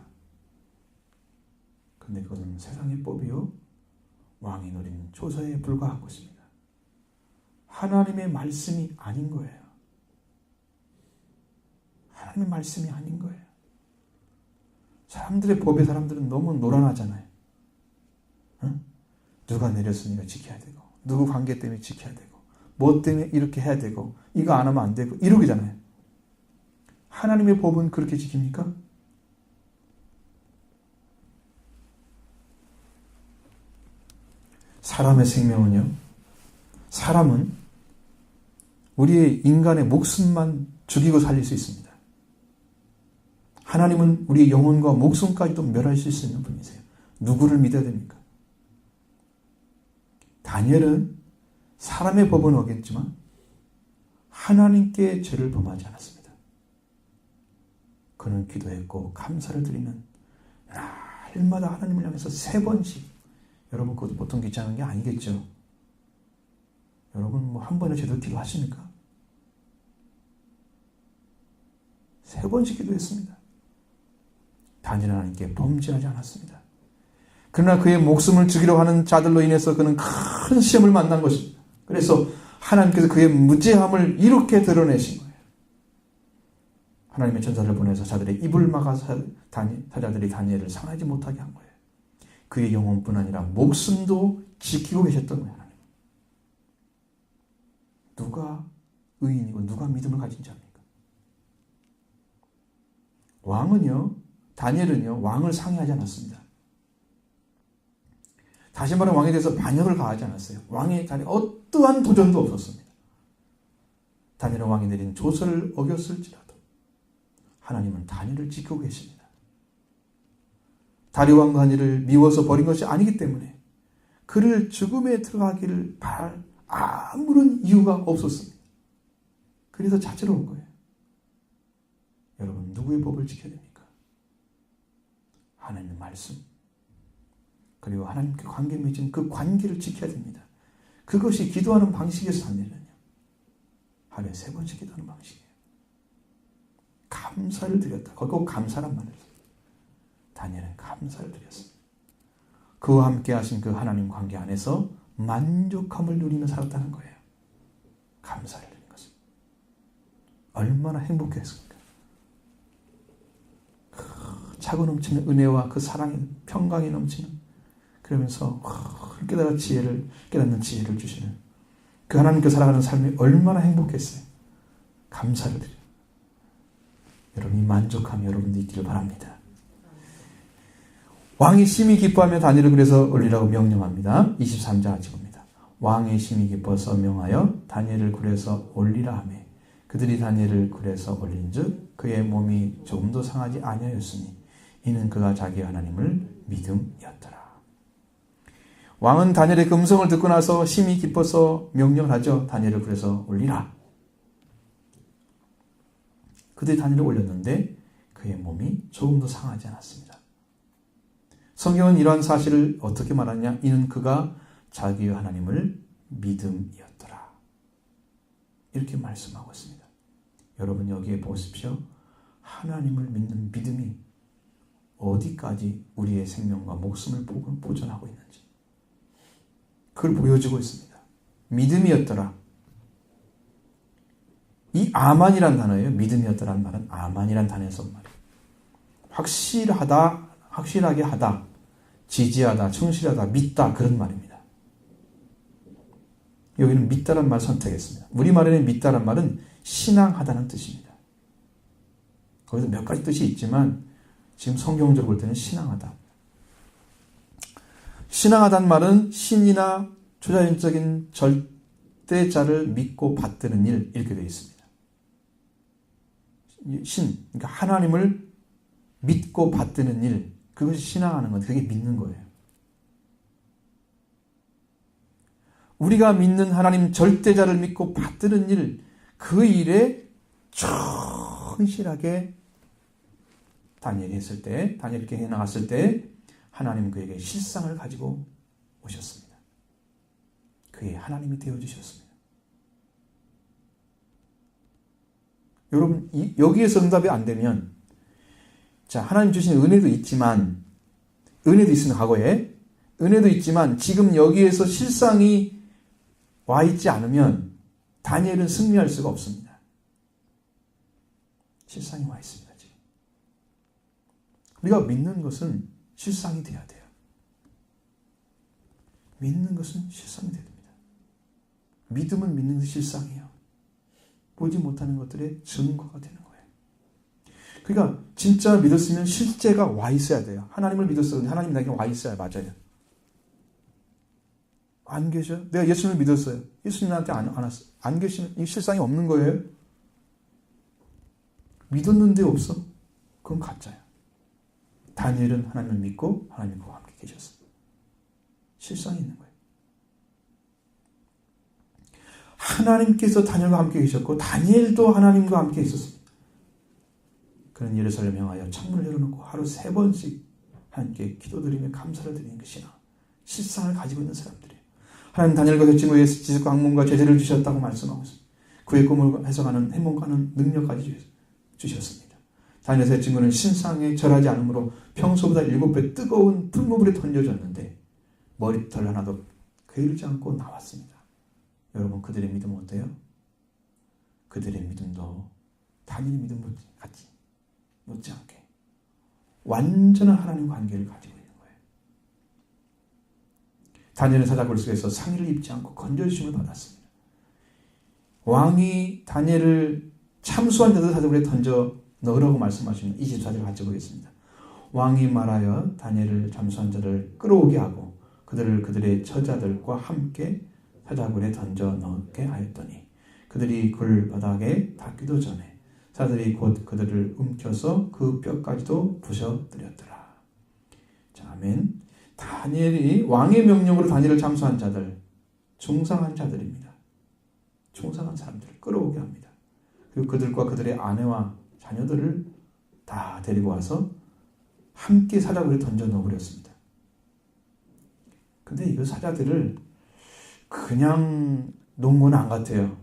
그런데 그것은 세상의 법이요 왕이 노린 조서에 불과한 것입니다. 하나님의 말씀이 아닌 거예요. 하나님의 말씀이 아닌 거예요. 사람들의 법에 사람들은 너무 노란하잖아요. 응? 누가 내렸으니까 지켜야 되고, 누구 관계 때문에 지켜야 되고, 뭐 때문에 이렇게 해야 되고, 이거 안 하면 안 되고, 이러기잖아요. 하나님의 법은 그렇게 지킵니까? 사람의 생명은요, 사람은 우리의 인간의 목숨만 죽이고 살릴 수 있습니다. 하나님은 우리의 영혼과 목숨까지도 멸하실 수 있는 분이세요. 누구를 믿어야 됩니까? 다니엘은 사람의 법은 어겼지만 하나님께 죄를 범하지 않았습니다. 그는 기도했고 감사를 드리는 날마다 하나님을 향해서 3번씩, 여러분 그것도 보통 귀찮은 게 아니겠죠. 여러분 뭐 한 번에 제대로 기도하십니까? 3번씩 기도했습니다. 다니엘은 하나님께 범죄하지 않았습니다. 그러나 그의 목숨을 죽이려고 하는 자들로 인해서 그는 큰 시험을 만난 것입니다. 그래서 하나님께서 그의 무죄함을 이렇게 드러내신 거예요. 하나님의 천사를 보내서 자들의 입을 막아 사자들이 다니엘을 상하지 못하게 한 거예요. 그의 영혼뿐 아니라 목숨도 지키고 계셨던 거예요. 하나님. 누가 의인이고 누가 믿음을 가진 자입니까? 왕은요, 다니엘은요, 왕을 상해하지 않았습니다. 다시 말하면 왕에 대해서 반역을 가하지 않았어요. 왕의 자리에 어떠한 도전도 없었습니다. 다니엘은 왕이 내린 조서를 어겼을지라도 하나님은 다니엘을 지키고 계십니다. 다리 왕 다니엘을 미워서 버린 것이 아니기 때문에 그를 죽음에 들어가기를 바랄 아무런 이유가 없었습니다. 그래서 찾으러 온 거예요. 여러분, 누구의 법을 지켜야 됩니까? 하나님의 말씀, 그리고 하나님께 관계 맺은 그 관계를 지켜야 됩니다. 그것이 기도하는 방식에서 다니엘은요, 하루에 3번씩 기도하는 방식이에요. 감사를 드렸다. 거기 꼭 감사란 말을 써요. 다니엘은 감사를 드렸습니다. 그와 함께 하신 그 하나님 관계 안에서 만족함을 누리며 살았다는 거예요. 감사를 드린 것은. 얼마나 행복했습니까? 차고 넘치는 은혜와 그 사랑이, 평강이 넘치는, 그러면서 깨닫는 지혜를 주시는 그 하나님께 살아가는 삶이 얼마나 행복했어요. 감사를 드려요. 여러분이 만족함이 여러분도 있기를 바랍니다. 왕이 심히 기뻐하며 다니엘을 그래서 올리라고 명령합니다. 23절 같이 봅니다. 왕이 심히 기뻐서 명하여 다니엘을 굴에서 올리라 하며 그들이 다니엘을 굴에서 올린즉 그의 몸이 조금도 상하지 아니하였으니 이는 그가 자기 하나님을 믿음이었더라. 왕은 다니엘의 음성을 듣고 나서 심히 기뻐서 명령을 하죠. 다니엘을 굴에서 올리라. 그들이 다니엘을 올렸는데 그의 몸이 조금도 상하지 않았습니다. 성경은 이러한 사실을 어떻게 말하냐? 이는 그가 자기의 하나님을 믿음이었더라. 이렇게 말씀하고 있습니다. 여러분 여기에 보십시오. 하나님을 믿는 믿음이 어디까지 우리의 생명과 목숨을 보존하고 있는지 그걸 보여주고 있습니다. 믿음이었더라. 이 아만이란 단어예요. 믿음이었더라는 말은 아만이란 단어에서 온 말이에요. 확실하게 하다, 지지하다, 충실하다, 믿다 그런 말입니다. 여기는 믿다란 말 선택했습니다. 우리말에는 믿다란 말은 신앙하다는 뜻입니다. 거기서 몇 가지 뜻이 있지만 지금 성경적으로 볼 때는 신앙하다. 신앙하다는 말은 신이나 초자연적인 절대자를 믿고 받드는 일 이렇게 되어 있습니다. 신, 그러니까 하나님을 믿고 받드는 일, 그것이 신앙하는 건 그게 믿는 거예요. 우리가 믿는 하나님 절대자를 믿고 받드는 일, 그 일에 충실하게 다니엘이 했을 때, 다니엘이 이렇게 해나갔을 때 하나님은 그에게 실상을 가지고 오셨습니다. 그의 하나님이 되어주셨습니다. 여러분, 여기에서 응답이 안 되면, 자, 하나님 주신 은혜도 있지만, 은혜도 있으면 과거에, 은혜도 있지만 지금 여기에서 실상이 와 있지 않으면 다니엘은 승리할 수가 없습니다. 실상이 와 있습니다, 지금. 우리가 믿는 것은 실상이 돼야 돼요. 믿는 것은 실상이 돼야 됩니다. 믿음은 믿는 것이 실상이에요. 보지 못하는 것들의 증거가 되는 거예요. 그러니까 진짜 믿었으면 실제가 와 있어야 돼요. 하나님을 믿었어요. 하나님 나에게 와 있어야 맞아요. 안 계셔? 내가 예수님을 믿었어요. 예수님 나한테 안 왔어. 안 계시면 이 실상이 없는 거예요. 믿었는데 없어? 그건 가짜야. 다니엘은 하나님을 믿고 하나님과 함께 계셨어요. 실상이 있는 거예요. 하나님께서 다니엘과 함께 계셨고 다니엘도 하나님과 함께 있었습니다. 그는 예루살렘 향하여 창문을 열어놓고 하루 3번씩 하나님께 기도드리며 감사를 드리는 것이나 실상을 가지고 있는 사람들이에요. 하나님 다니엘과 그 친구에게 지식과 학문과 제재를 주셨다고 말씀하고 있습니다. 그의 꿈을 해석하는 해몽하는 능력까지 주셨습니다. 다니엘 세 친구는 신상에 절하지 않으므로 평소보다 7배 뜨거운 풀무불에 던져졌는데 머리털 하나도 게으르지 않고 나왔습니다. 여러분, 그들의 믿음은 어때요? 그들의 믿음도 다니엘의 믿음 같이 못지않게 완전한 하나님 관계를 가지고 있는 거예요. 다니엘은 사자굴 속에서 상의를 입지 않고 건져주심을 받았습니다. 왕이 다니엘을 참수한 자들 사자굴에 던져 넣으라고 말씀하시는 24절 같이 보겠습니다. 왕이 말하여 다니엘을 참수한 자를 끌어오게 하고 그들을 그들의 처자들과 함께 사자굴에 던져 넣게 하였더니 그들이 굴 바닥에 닿기도 전에 사자들이 곧 그들을 움켜서 그 뼈까지도 부셔뜨렸더라. 자, 아멘. 다니엘이 왕의 명령으로 다니엘을 참수한 자들, 중상한 자들입니다. 중상한 사람들을 끌어오게 합니다. 그리고 그들과 그들의 아내와 자녀들을 다 데리고 와서 함께 사자굴에 던져 넣어버렸습니다. 근데 이 사자들을 그냥 놓은 건 안 같아요.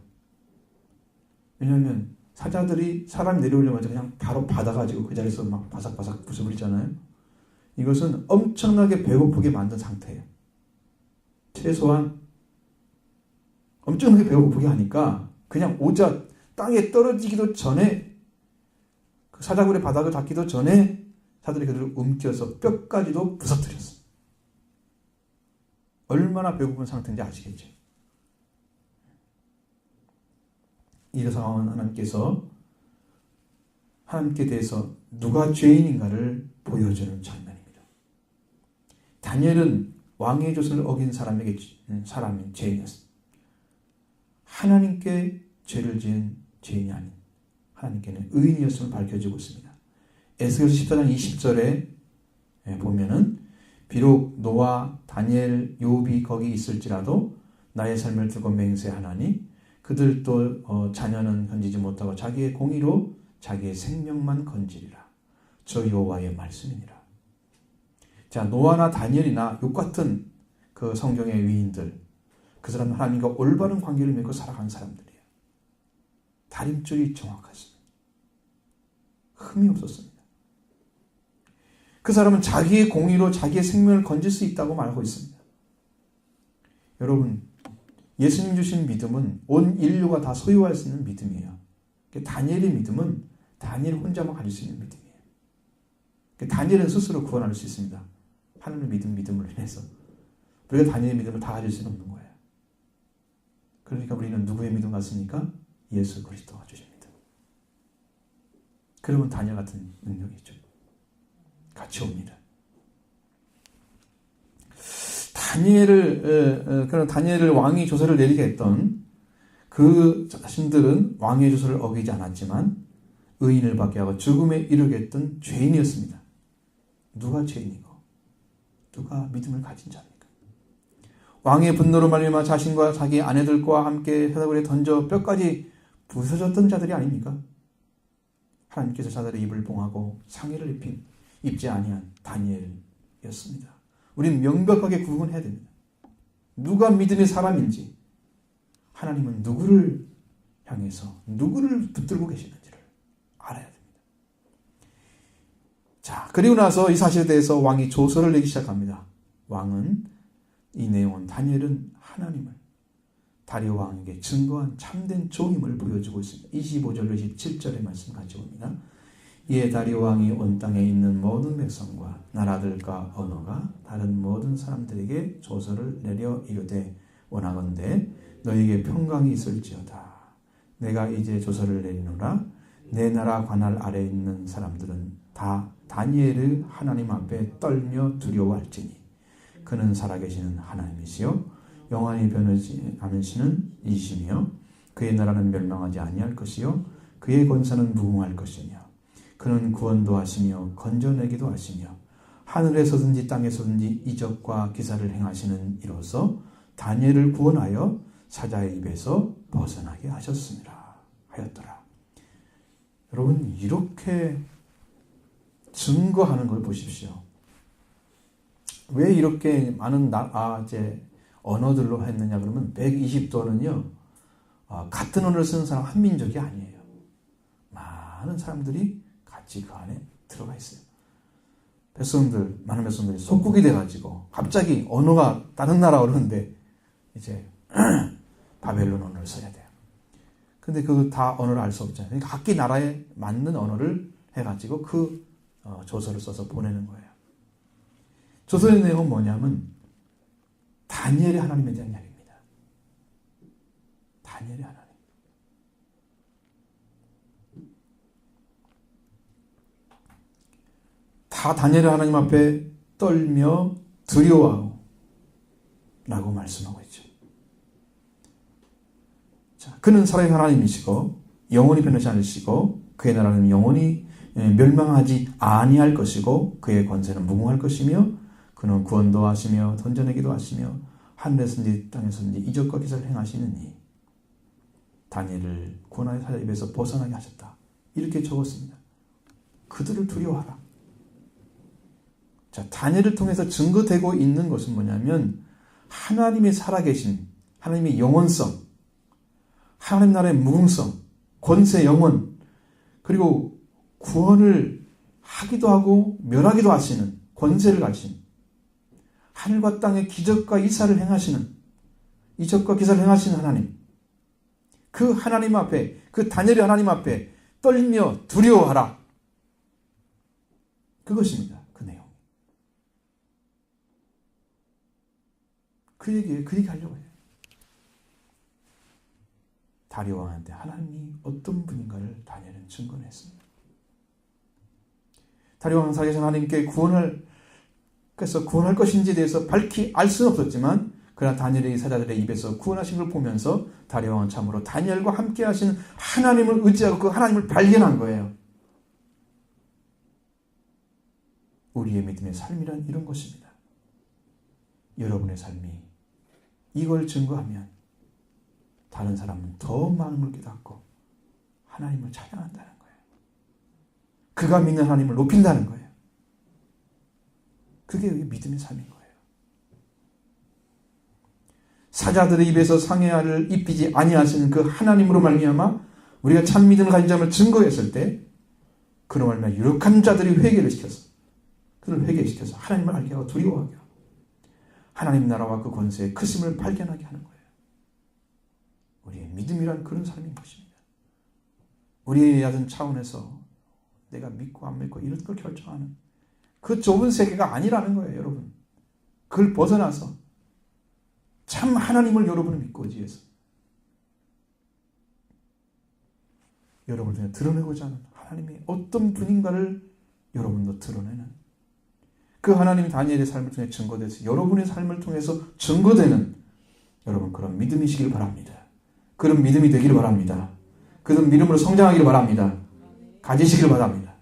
왜냐하면 사자들이 사람이 내려오려면 그냥 바로 받아가지고 그 자리에서 막 바삭바삭 부숴버리잖아요. 이것은 엄청나게 배고프게 만든 상태예요. 최소한 엄청나게 배고프게 하니까 그냥 오자 땅에 떨어지기도 전에 그 사자굴의 바닥을 닿기도 전에 사자들이 그들을 움켜서 뼈까지도 부서뜨렸어요. 얼마나 배고픈 상태인지 아시겠죠? 이 상황은 하나님께 대해서 누가 죄인인가를 보여주는 장면입니다. 다니엘은 왕의 조선을 어긴 사람이 죄인이었습니다. 하나님께 죄를 지은 죄인이 아닌 하나님께는 의인이었음을 밝혀주고 있습니다. 에스겔서 14장 20절에 보면은 비록 노아, 다니엘, 욥이 거기 있을지라도 나의 삶을 두고 맹세하나니 그들도 자녀는 건지지 못하고 자기의 공의로 자기의 생명만 건지리라. 저 여호와의 말씀이니라. 자, 노아나 다니엘이나 욥 같은 그 성경의 위인들, 그 사람은 하나님과 올바른 관계를 맺고 살아간 사람들이에요. 다림줄이 정확했습니다. 흠이 없었습니다. 그 사람은 자기의 공의로 자기의 생명을 건질 수 있다고 말하고 있습니다. 여러분, 예수님 주신 믿음은 온 인류가 다 소유할 수 있는 믿음이에요. 다니엘의 믿음은 다니엘 혼자만 가질 수 있는 믿음이에요. 다니엘은 스스로 구원할 수 있습니다. 하나님을 믿음으로 인해서 우리가 다니엘의 믿음을 다 가질 수는 없는 거예요. 그러니까 우리는 누구의 믿음 같습니까? 예수 그리스도가 주신 믿음. 그러면 다니엘 같은 능력이죠. 같이 옵니다. 그런 다니엘을 왕이 조서를 내리게 했던 그 자신들은 왕의 조서를 어기지 않았지만 의인을 받게 하고 죽음에 이르게 했던 죄인이었습니다. 누가 죄인이고 누가 믿음을 가진 자입니까? 왕의 분노로 말미암아 자신과 자기 아내들과 함께 사다구리에 던져 뼈까지 부서졌던 자들이 아닙니까? 하나님께서 자들의 입을 봉하고 상의를 입지 아니한 다니엘이었습니다. 우리는 명백하게 구분해야 됩니다. 누가 믿음의 사람인지, 하나님은 누구를 향해서 누구를 붙들고 계시는지를 알아야 됩니다. 자, 그리고 나서 이 사실에 대해서 왕이 조서를 내기 시작합니다. 왕은 이 내용은 다니엘은 하나님을 다리오 왕에게 증거한 참된 종임을 보여주고 있습니다. 25절로 27절의 말씀 가지고 옵니다. 이에 다리오 왕이 온 땅에 있는 모든 백성과 나라들과 언어가 다른 모든 사람들에게 조서를 내려 이르되 원하건대 너에게 평강이 있을지어다. 내가 이제 조서를 내리노라. 내 나라 관할 아래에 있는 사람들은 다 다니엘의 하나님 앞에 떨며 두려워할지니 그는 살아계시는 하나님이시요 영원히 변하지 않으시는 이시며 그의 나라는 멸망하지 아니할 것이요 그의 권세는 무궁할 것이며 그는 구원도 하시며 건져내기도 하시며 하늘에서든지 땅에서든지 이적과 기사를 행하시는 이로써 다니엘을 구원하여 사자의 입에서 벗어나게 하였더라. 여러분 이렇게 증거하는 걸 보십시오. 왜 이렇게 많은 언어들로 했느냐 그러면 120도는요 같은 언어를 쓰는 사람 한 민족이 아니에요. 많은 사람들이 같이 그 안에 들어가 있어요. 많은 백성들이 속국이 돼가지고 갑자기 언어가 다른 나라 언어인데 이제 바벨론 언어를 써야 돼요. 근데 그 다 언어를 알 수 없잖아요. 그러니까 각기 나라에 맞는 언어를 해가지고 그 조서를 써서 보내는 거예요. 조서의 내용은 뭐냐면 다니엘의 하나님에 대한 이야기입니다. 다니엘의 하나님. 다 다니엘의 하나님 앞에 떨며 두려워하고 라고 말씀하고 있죠. 자, 그는 살아계신 하나님이시고 영원히 변하지 않으시고 그의 나라는 영원히 멸망하지 아니할 것이고 그의 권세는 무궁할 것이며 그는 구원도 하시며 던져내기도 하시며 하늘에서든지 땅에서든지 이적과 기사를 행하시느니 다니엘을 구원하여 사자 입에서 벗어나게 하셨다. 이렇게 적었습니다. 그들을 두려워하라. 자, 다니엘을 통해서 증거되고 있는 것은 뭐냐면 하나님이 살아계신 하나님의 영원성, 하나님 나라의 무궁성, 권세 영원, 그리고 구원을 하기도 하고 멸하기도 하시는 권세를 가진 하늘과 땅의 기적과 이적과 기사를 행하시는 하나님, 그 하나님 앞에, 그 다니엘의 하나님 앞에 떨며 두려워하라. 그것입니다. 그 내용. 그 얘기 하려고 해요. 다리오 왕한테 하나님이 어떤 분인가를 다니엘은 증거했습니다. 다리오 왕은 살아계신 하나님께 구원할 것인지에 대해서 밝히 알 수는 없었지만 그러나 다니엘의 사자들의 입에서 구원하신 걸 보면서 다리오 왕은 참으로 다니엘과 함께 하신 하나님을 의지하고 그 하나님을 발견한 거예요. 우리의 믿음의 삶이란 이런 것입니다. 여러분의 삶이 이걸 증거하면 다른 사람은 더 마음을 깨닫고 하나님을 찬양한다는 거예요. 그가 믿는 하나님을 높인다는 거예요. 그게 믿음의 삶인 거예요. 사자들의 입에서 상해를 입히지 아니하시는 그 하나님으로 말미암아 우리가 참 믿음을 가진 자를 증거했을 때 그로 말미암아 유력한 자들이 회개를 시켜서 그를 회개시켜서 하나님을 알게 하고 두려워하게 하고 하나님 나라와 그 권세의 크심을 발견하게 하는 거예요. 우리의 믿음이란 그런 삶인 것입니다. 우리의 얕은 차원에서 내가 믿고 안 믿고 이런 걸 결정하는 그 좁은 세계가 아니라는 거예요, 여러분. 그걸 벗어나서 참 하나님을 여러분을 믿고 의지해서 여러분을 통해 드러내고자 하는 하나님이 어떤 분인가를 여러분도 드러내는 그 하나님이 다니엘의 삶을 통해 증거돼서 여러분의 삶을 통해서 증거되는 여러분 그런 믿음이시길 바랍니다. 그런 믿음이 되기를 바랍니다. 그런 믿음으로 성장하기를 바랍니다. 가지시길 바랍니다.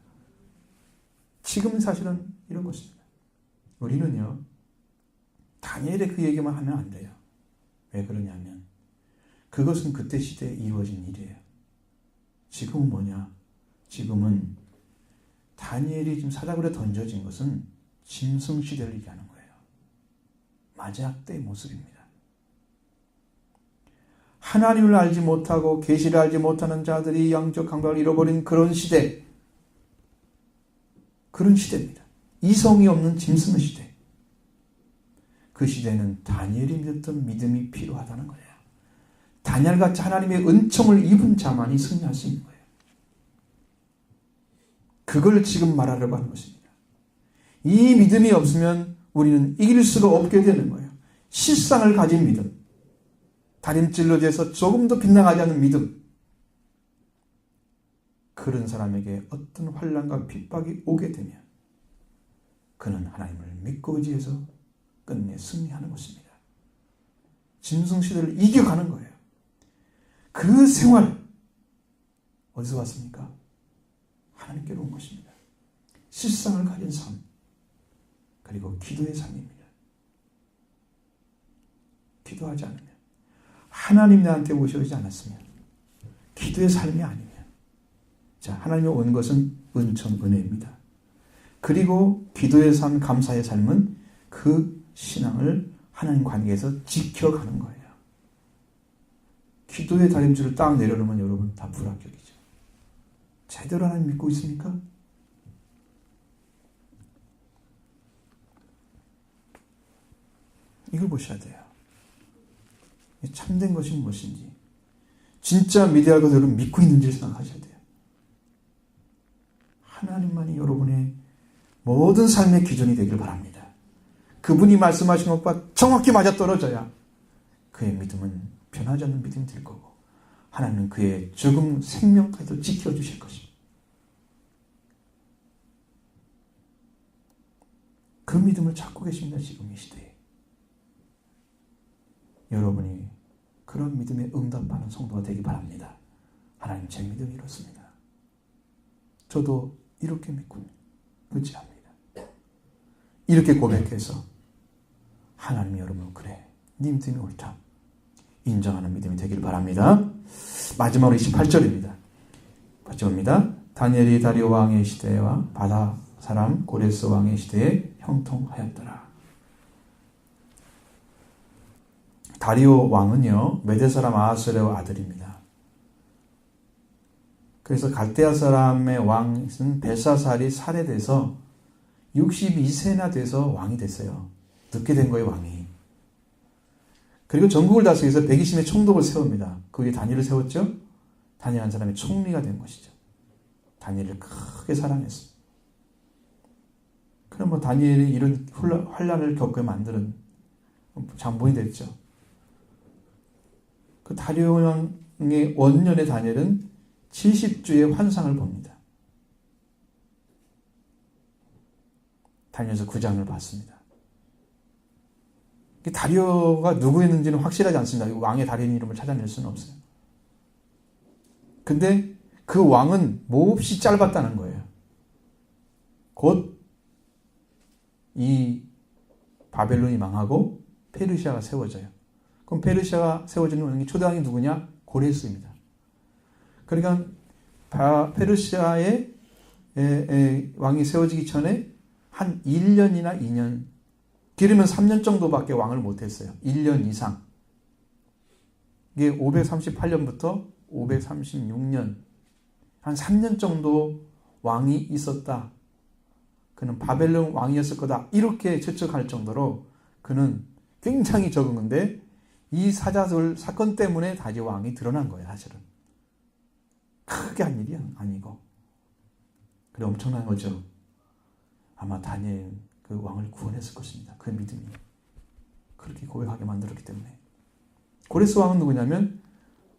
지금은 사실은 이런 것입니다. 우리는요 다니엘의 그 얘기만 하면 안 돼요. 왜 그러냐면 그것은 그때 시대에 이루어진 일이에요. 지금은 뭐냐? 지금은 다니엘이 지금 사자굴에 던져진 것은 짐승시대를 얘기하는 거예요. 마지막 때의 모습입니다. 하나님을 알지 못하고 계시를 알지 못하는 자들이 영적 감각을 잃어버린 그런 시대, 그런 시대입니다. 이성이 없는 짐승의 시대. 그 시대는 다니엘이 믿었던 믿음이 필요하다는 거예요. 다니엘같이 하나님의 은총을 입은 자만이 승리할 수 있는 거예요. 그걸 지금 말하려고 하는 것입니다. 이 믿음이 없으면 우리는 이길 수가 없게 되는 거예요. 실상을 가진 믿음, 다림질로 돼서 조금 더 빗나가지 않는 믿음, 그런 사람에게 어떤 환난과 핍박이 오게 되면 그는 하나님을 믿고 의지해서 끝내 승리하는 것입니다. 짐승시대를 이겨가는 거예요. 그 생활 어디서 왔습니까? 하나님께로 온 것입니다. 실상을 가진 삶, 그리고 기도의 삶입니다. 기도하지 않으면, 하나님 나한테 오셔오지 않았으면, 기도의 삶이 아니면, 자, 하나님이 온 것은 은총, 은혜입니다. 그리고 기도의 삶, 감사의 삶은 그 신앙을 하나님 관계에서 지켜가는 거예요. 기도의 다림줄을 딱 내려놓으면 여러분 다 불합격이죠. 제대로 하나님 믿고 있습니까? 이걸 보셔야 돼요. 참된 것이 무엇인지, 진짜 믿어야 할 것을 여러분 믿고 있는지를 생각하셔야 돼요. 하나님만이 여러분의 모든 삶의 기준이 되길 바랍니다. 그분이 말씀하신 것과 정확히 맞아떨어져야 그의 믿음은 변하지 않는 믿음이 될 거고, 하나님은 그의 죽음 생명까지도 지켜주실 것입니다. 그 믿음을 찾고 계십니다. 지금 이 시대에 여러분이 그런 믿음에 응답하는 성도가 되기 바랍니다. 하나님, 제 믿음이 이렇습니다. 저도 이렇게 믿고 의지합니다. 이렇게 고백해서 하나님, 여러분, 그래, 네 믿음이 옳다 인정하는 믿음이 되길 바랍니다. 마지막으로 28절입니다. 28절입니다. 다니엘이 다리오 왕의 시대와 바다 사람 고레스 왕의 시대에 형통하였더라. 다리오 왕은요, 메대 사람 아하스웨로 아들입니다. 그래서 갈대아 사람의 왕은 벨사살이 살해돼서 62세나 돼서 왕이 됐어요. 늦게 된 거예요, 왕이. 그리고 전국을 다스려서 120명의 총독을 세웁니다. 거기에 다니엘을 세웠죠. 다니엘 한 사람이 총리가 된 것이죠. 다니엘을 크게 사랑했어요. 그럼 뭐 다니엘이 이런 환란을 겪게 만드는 장본이 됐죠. 그 다리오 왕의 원년의 다니엘은 70주의 환상을 봅니다. 다니엘서 9장을 봤습니다. 다리오가 누구였는지는 확실하지 않습니다. 왕의 다른 이름을 찾아낼 수는 없어요. 근데 그 왕은 몹시 짧았다는 거예요. 곧 이 바벨론이 망하고 페르시아가 세워져요. 그럼 페르시아가 세워지는 왕이 초대왕이 누구냐? 고레스입니다. 그러니까 페르시아의 왕이 세워지기 전에 한 1년이나 2년, 길으면 3년 정도밖에 왕을 못했어요. 1년 이상. 이게 538년부터 536년, 한 3년 정도 왕이 있었다. 그는 바벨론 왕이었을 거다. 이렇게 추측할 정도로 그는 굉장히 적은 건데, 이 사자들 사건 때문에 다리오 왕이 드러난 거예요, 사실은. 크게 한 일이 아니고. 그래, 엄청난 거죠. 아마 다니엘 그 왕을 구원했을 것입니다. 그 믿음이. 그렇게 고백하게 만들었기 때문에. 고레스 왕은 누구냐면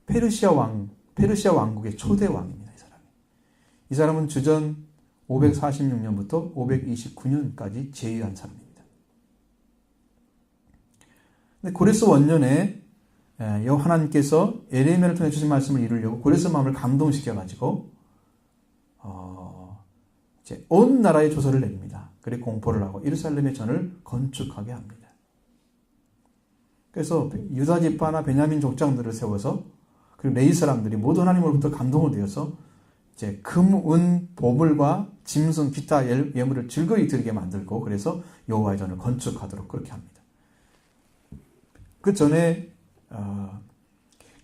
페르시아 왕국의 초대 왕입니다. 이 사람은 주전 546년부터 529년까지 재위한 사람입니다. 근데 고레스 원년에 하나님께서 예레미야를 통해 주신 말씀을 이루려고 고레스 마음을 감동시켜 가지고 이제 온 나라에 조서를 내립니다. 그리고 공포를 하고 예루살렘의 전을 건축하게 합니다. 그래서 유다 지파나 베냐민 족장들을 세워서 그리고 레위 사람들이 모두 하나님으로부터 감동을 되어서 이제 금, 은, 보물과 짐승, 기타 예물을 즐거이 드리게 만들고 그래서 여호와의 전을 건축하도록 그렇게 합니다. 그 전에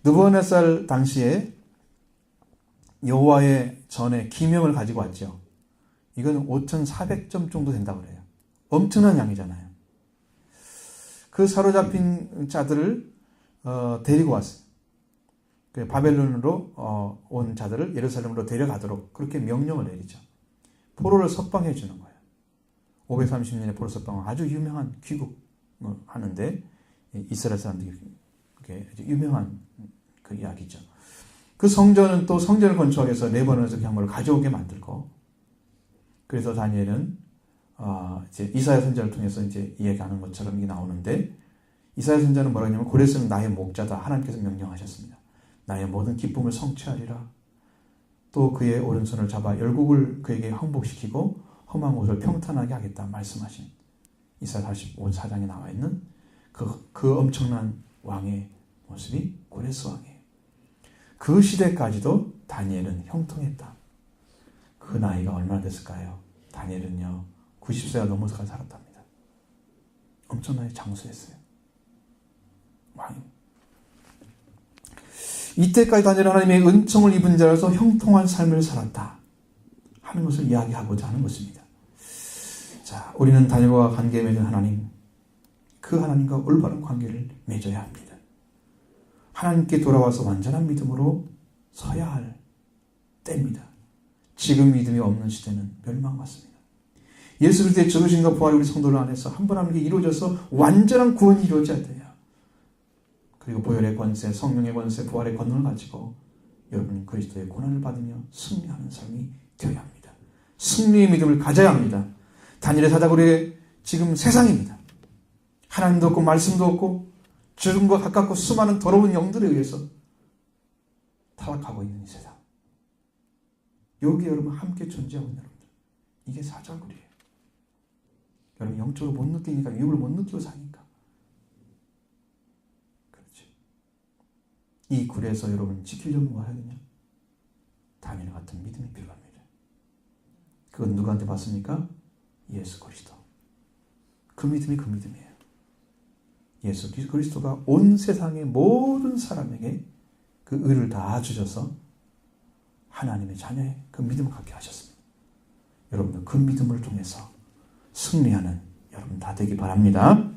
느부갓네살 당시에 여호와의 전에 기명을 가지고 왔죠. 이건 5,400점 정도 된다고 그래요. 엄청난 양이잖아요. 그 사로잡힌 자들을 데리고 왔어요. 바벨론으로 온 자들을 예루살렘으로 데려가도록 그렇게 명령을 내리죠. 포로를 석방해 주는 거예요. 530년에 포로 석방은 아주 유명한 귀국을 하는데 이스라엘 사람들이 아주 유명한 그 이야기죠. 그 성전은 또 성전을 건축하기 위해서 레바논에서 향물을 가져오게 만들고 그래서 다니엘은 이제 이사야 선지자를 통해서 이제 이야기하는 것처럼 이게 나오는데 이사야 선지자는 뭐라고 하냐면 고레스는 나의 목자다. 하나님께서 명령하셨습니다. 나의 모든 기쁨을 성취하리라. 또 그의 오른손을 잡아 열국을 그에게 항복시키고 험한 곳을 평탄하게 하겠다 말씀하신 이사야 45장에 나와 있는 그 엄청난 왕의 모습이 고레스 왕이에요. 그 시대까지도 다니엘은 형통했다. 그 나이가 얼마나 됐을까요? 다니엘은요 90세가 넘어서까지 살았답니다. 엄청나게 장수했어요. 왕이. 이때까지 다니엘은 하나님의 은총을 입은 자라서 형통한 삶을 살았다 하는 것을 이야기하고자 하는 것입니다. 자, 우리는 다니엘과 관계 맺은 하나님, 그 하나님과 올바른 관계를 맺어야 합니다. 하나님께 돌아와서 완전한 믿음으로 서야 할 때입니다. 지금 믿음이 없는 시대는 멸망받습니다. 예수 그리스도의 죽으심과 부활이 우리 성도들 안에서 한 번 하는 게 이루어져서 완전한 구원이 이루어져야 돼요. 그리고 보혈의 권세, 성령의 권세, 부활의 권능을 가지고 여러분은 그리스도의 고난을 받으며 승리하는 삶이 되어야 합니다. 승리의 믿음을 가져야 합니다. 다니엘의 사자굴이 지금 세상입니다. 하나님도 없고 말씀도 없고 죽음과 가깝고 수많은 더러운 영들에 의해서 타락하고 있는 이 세상. 여기 여러분 함께 존재하고 있는 여러분들. 이게 사자굴이에요. 여러분 영적으로 못 느끼니까 유혹을 못 느끼고 사니까. 그렇지. 이 굴에서 여러분 지키려면 뭐 해야 되냐? 다니엘 같은 믿음이 필요합니다. 그건 누구한테 받습니까? 예수 그리스도. 그 믿음이 그 믿음이에요. 예수 그리스도가 온 세상의 모든 사람에게 그 의를 다 주셔서 하나님의 자녀의 그 믿음을 갖게 하셨습니다. 여러분들 그 믿음을 통해서 승리하는 여러분 다 되기 바랍니다.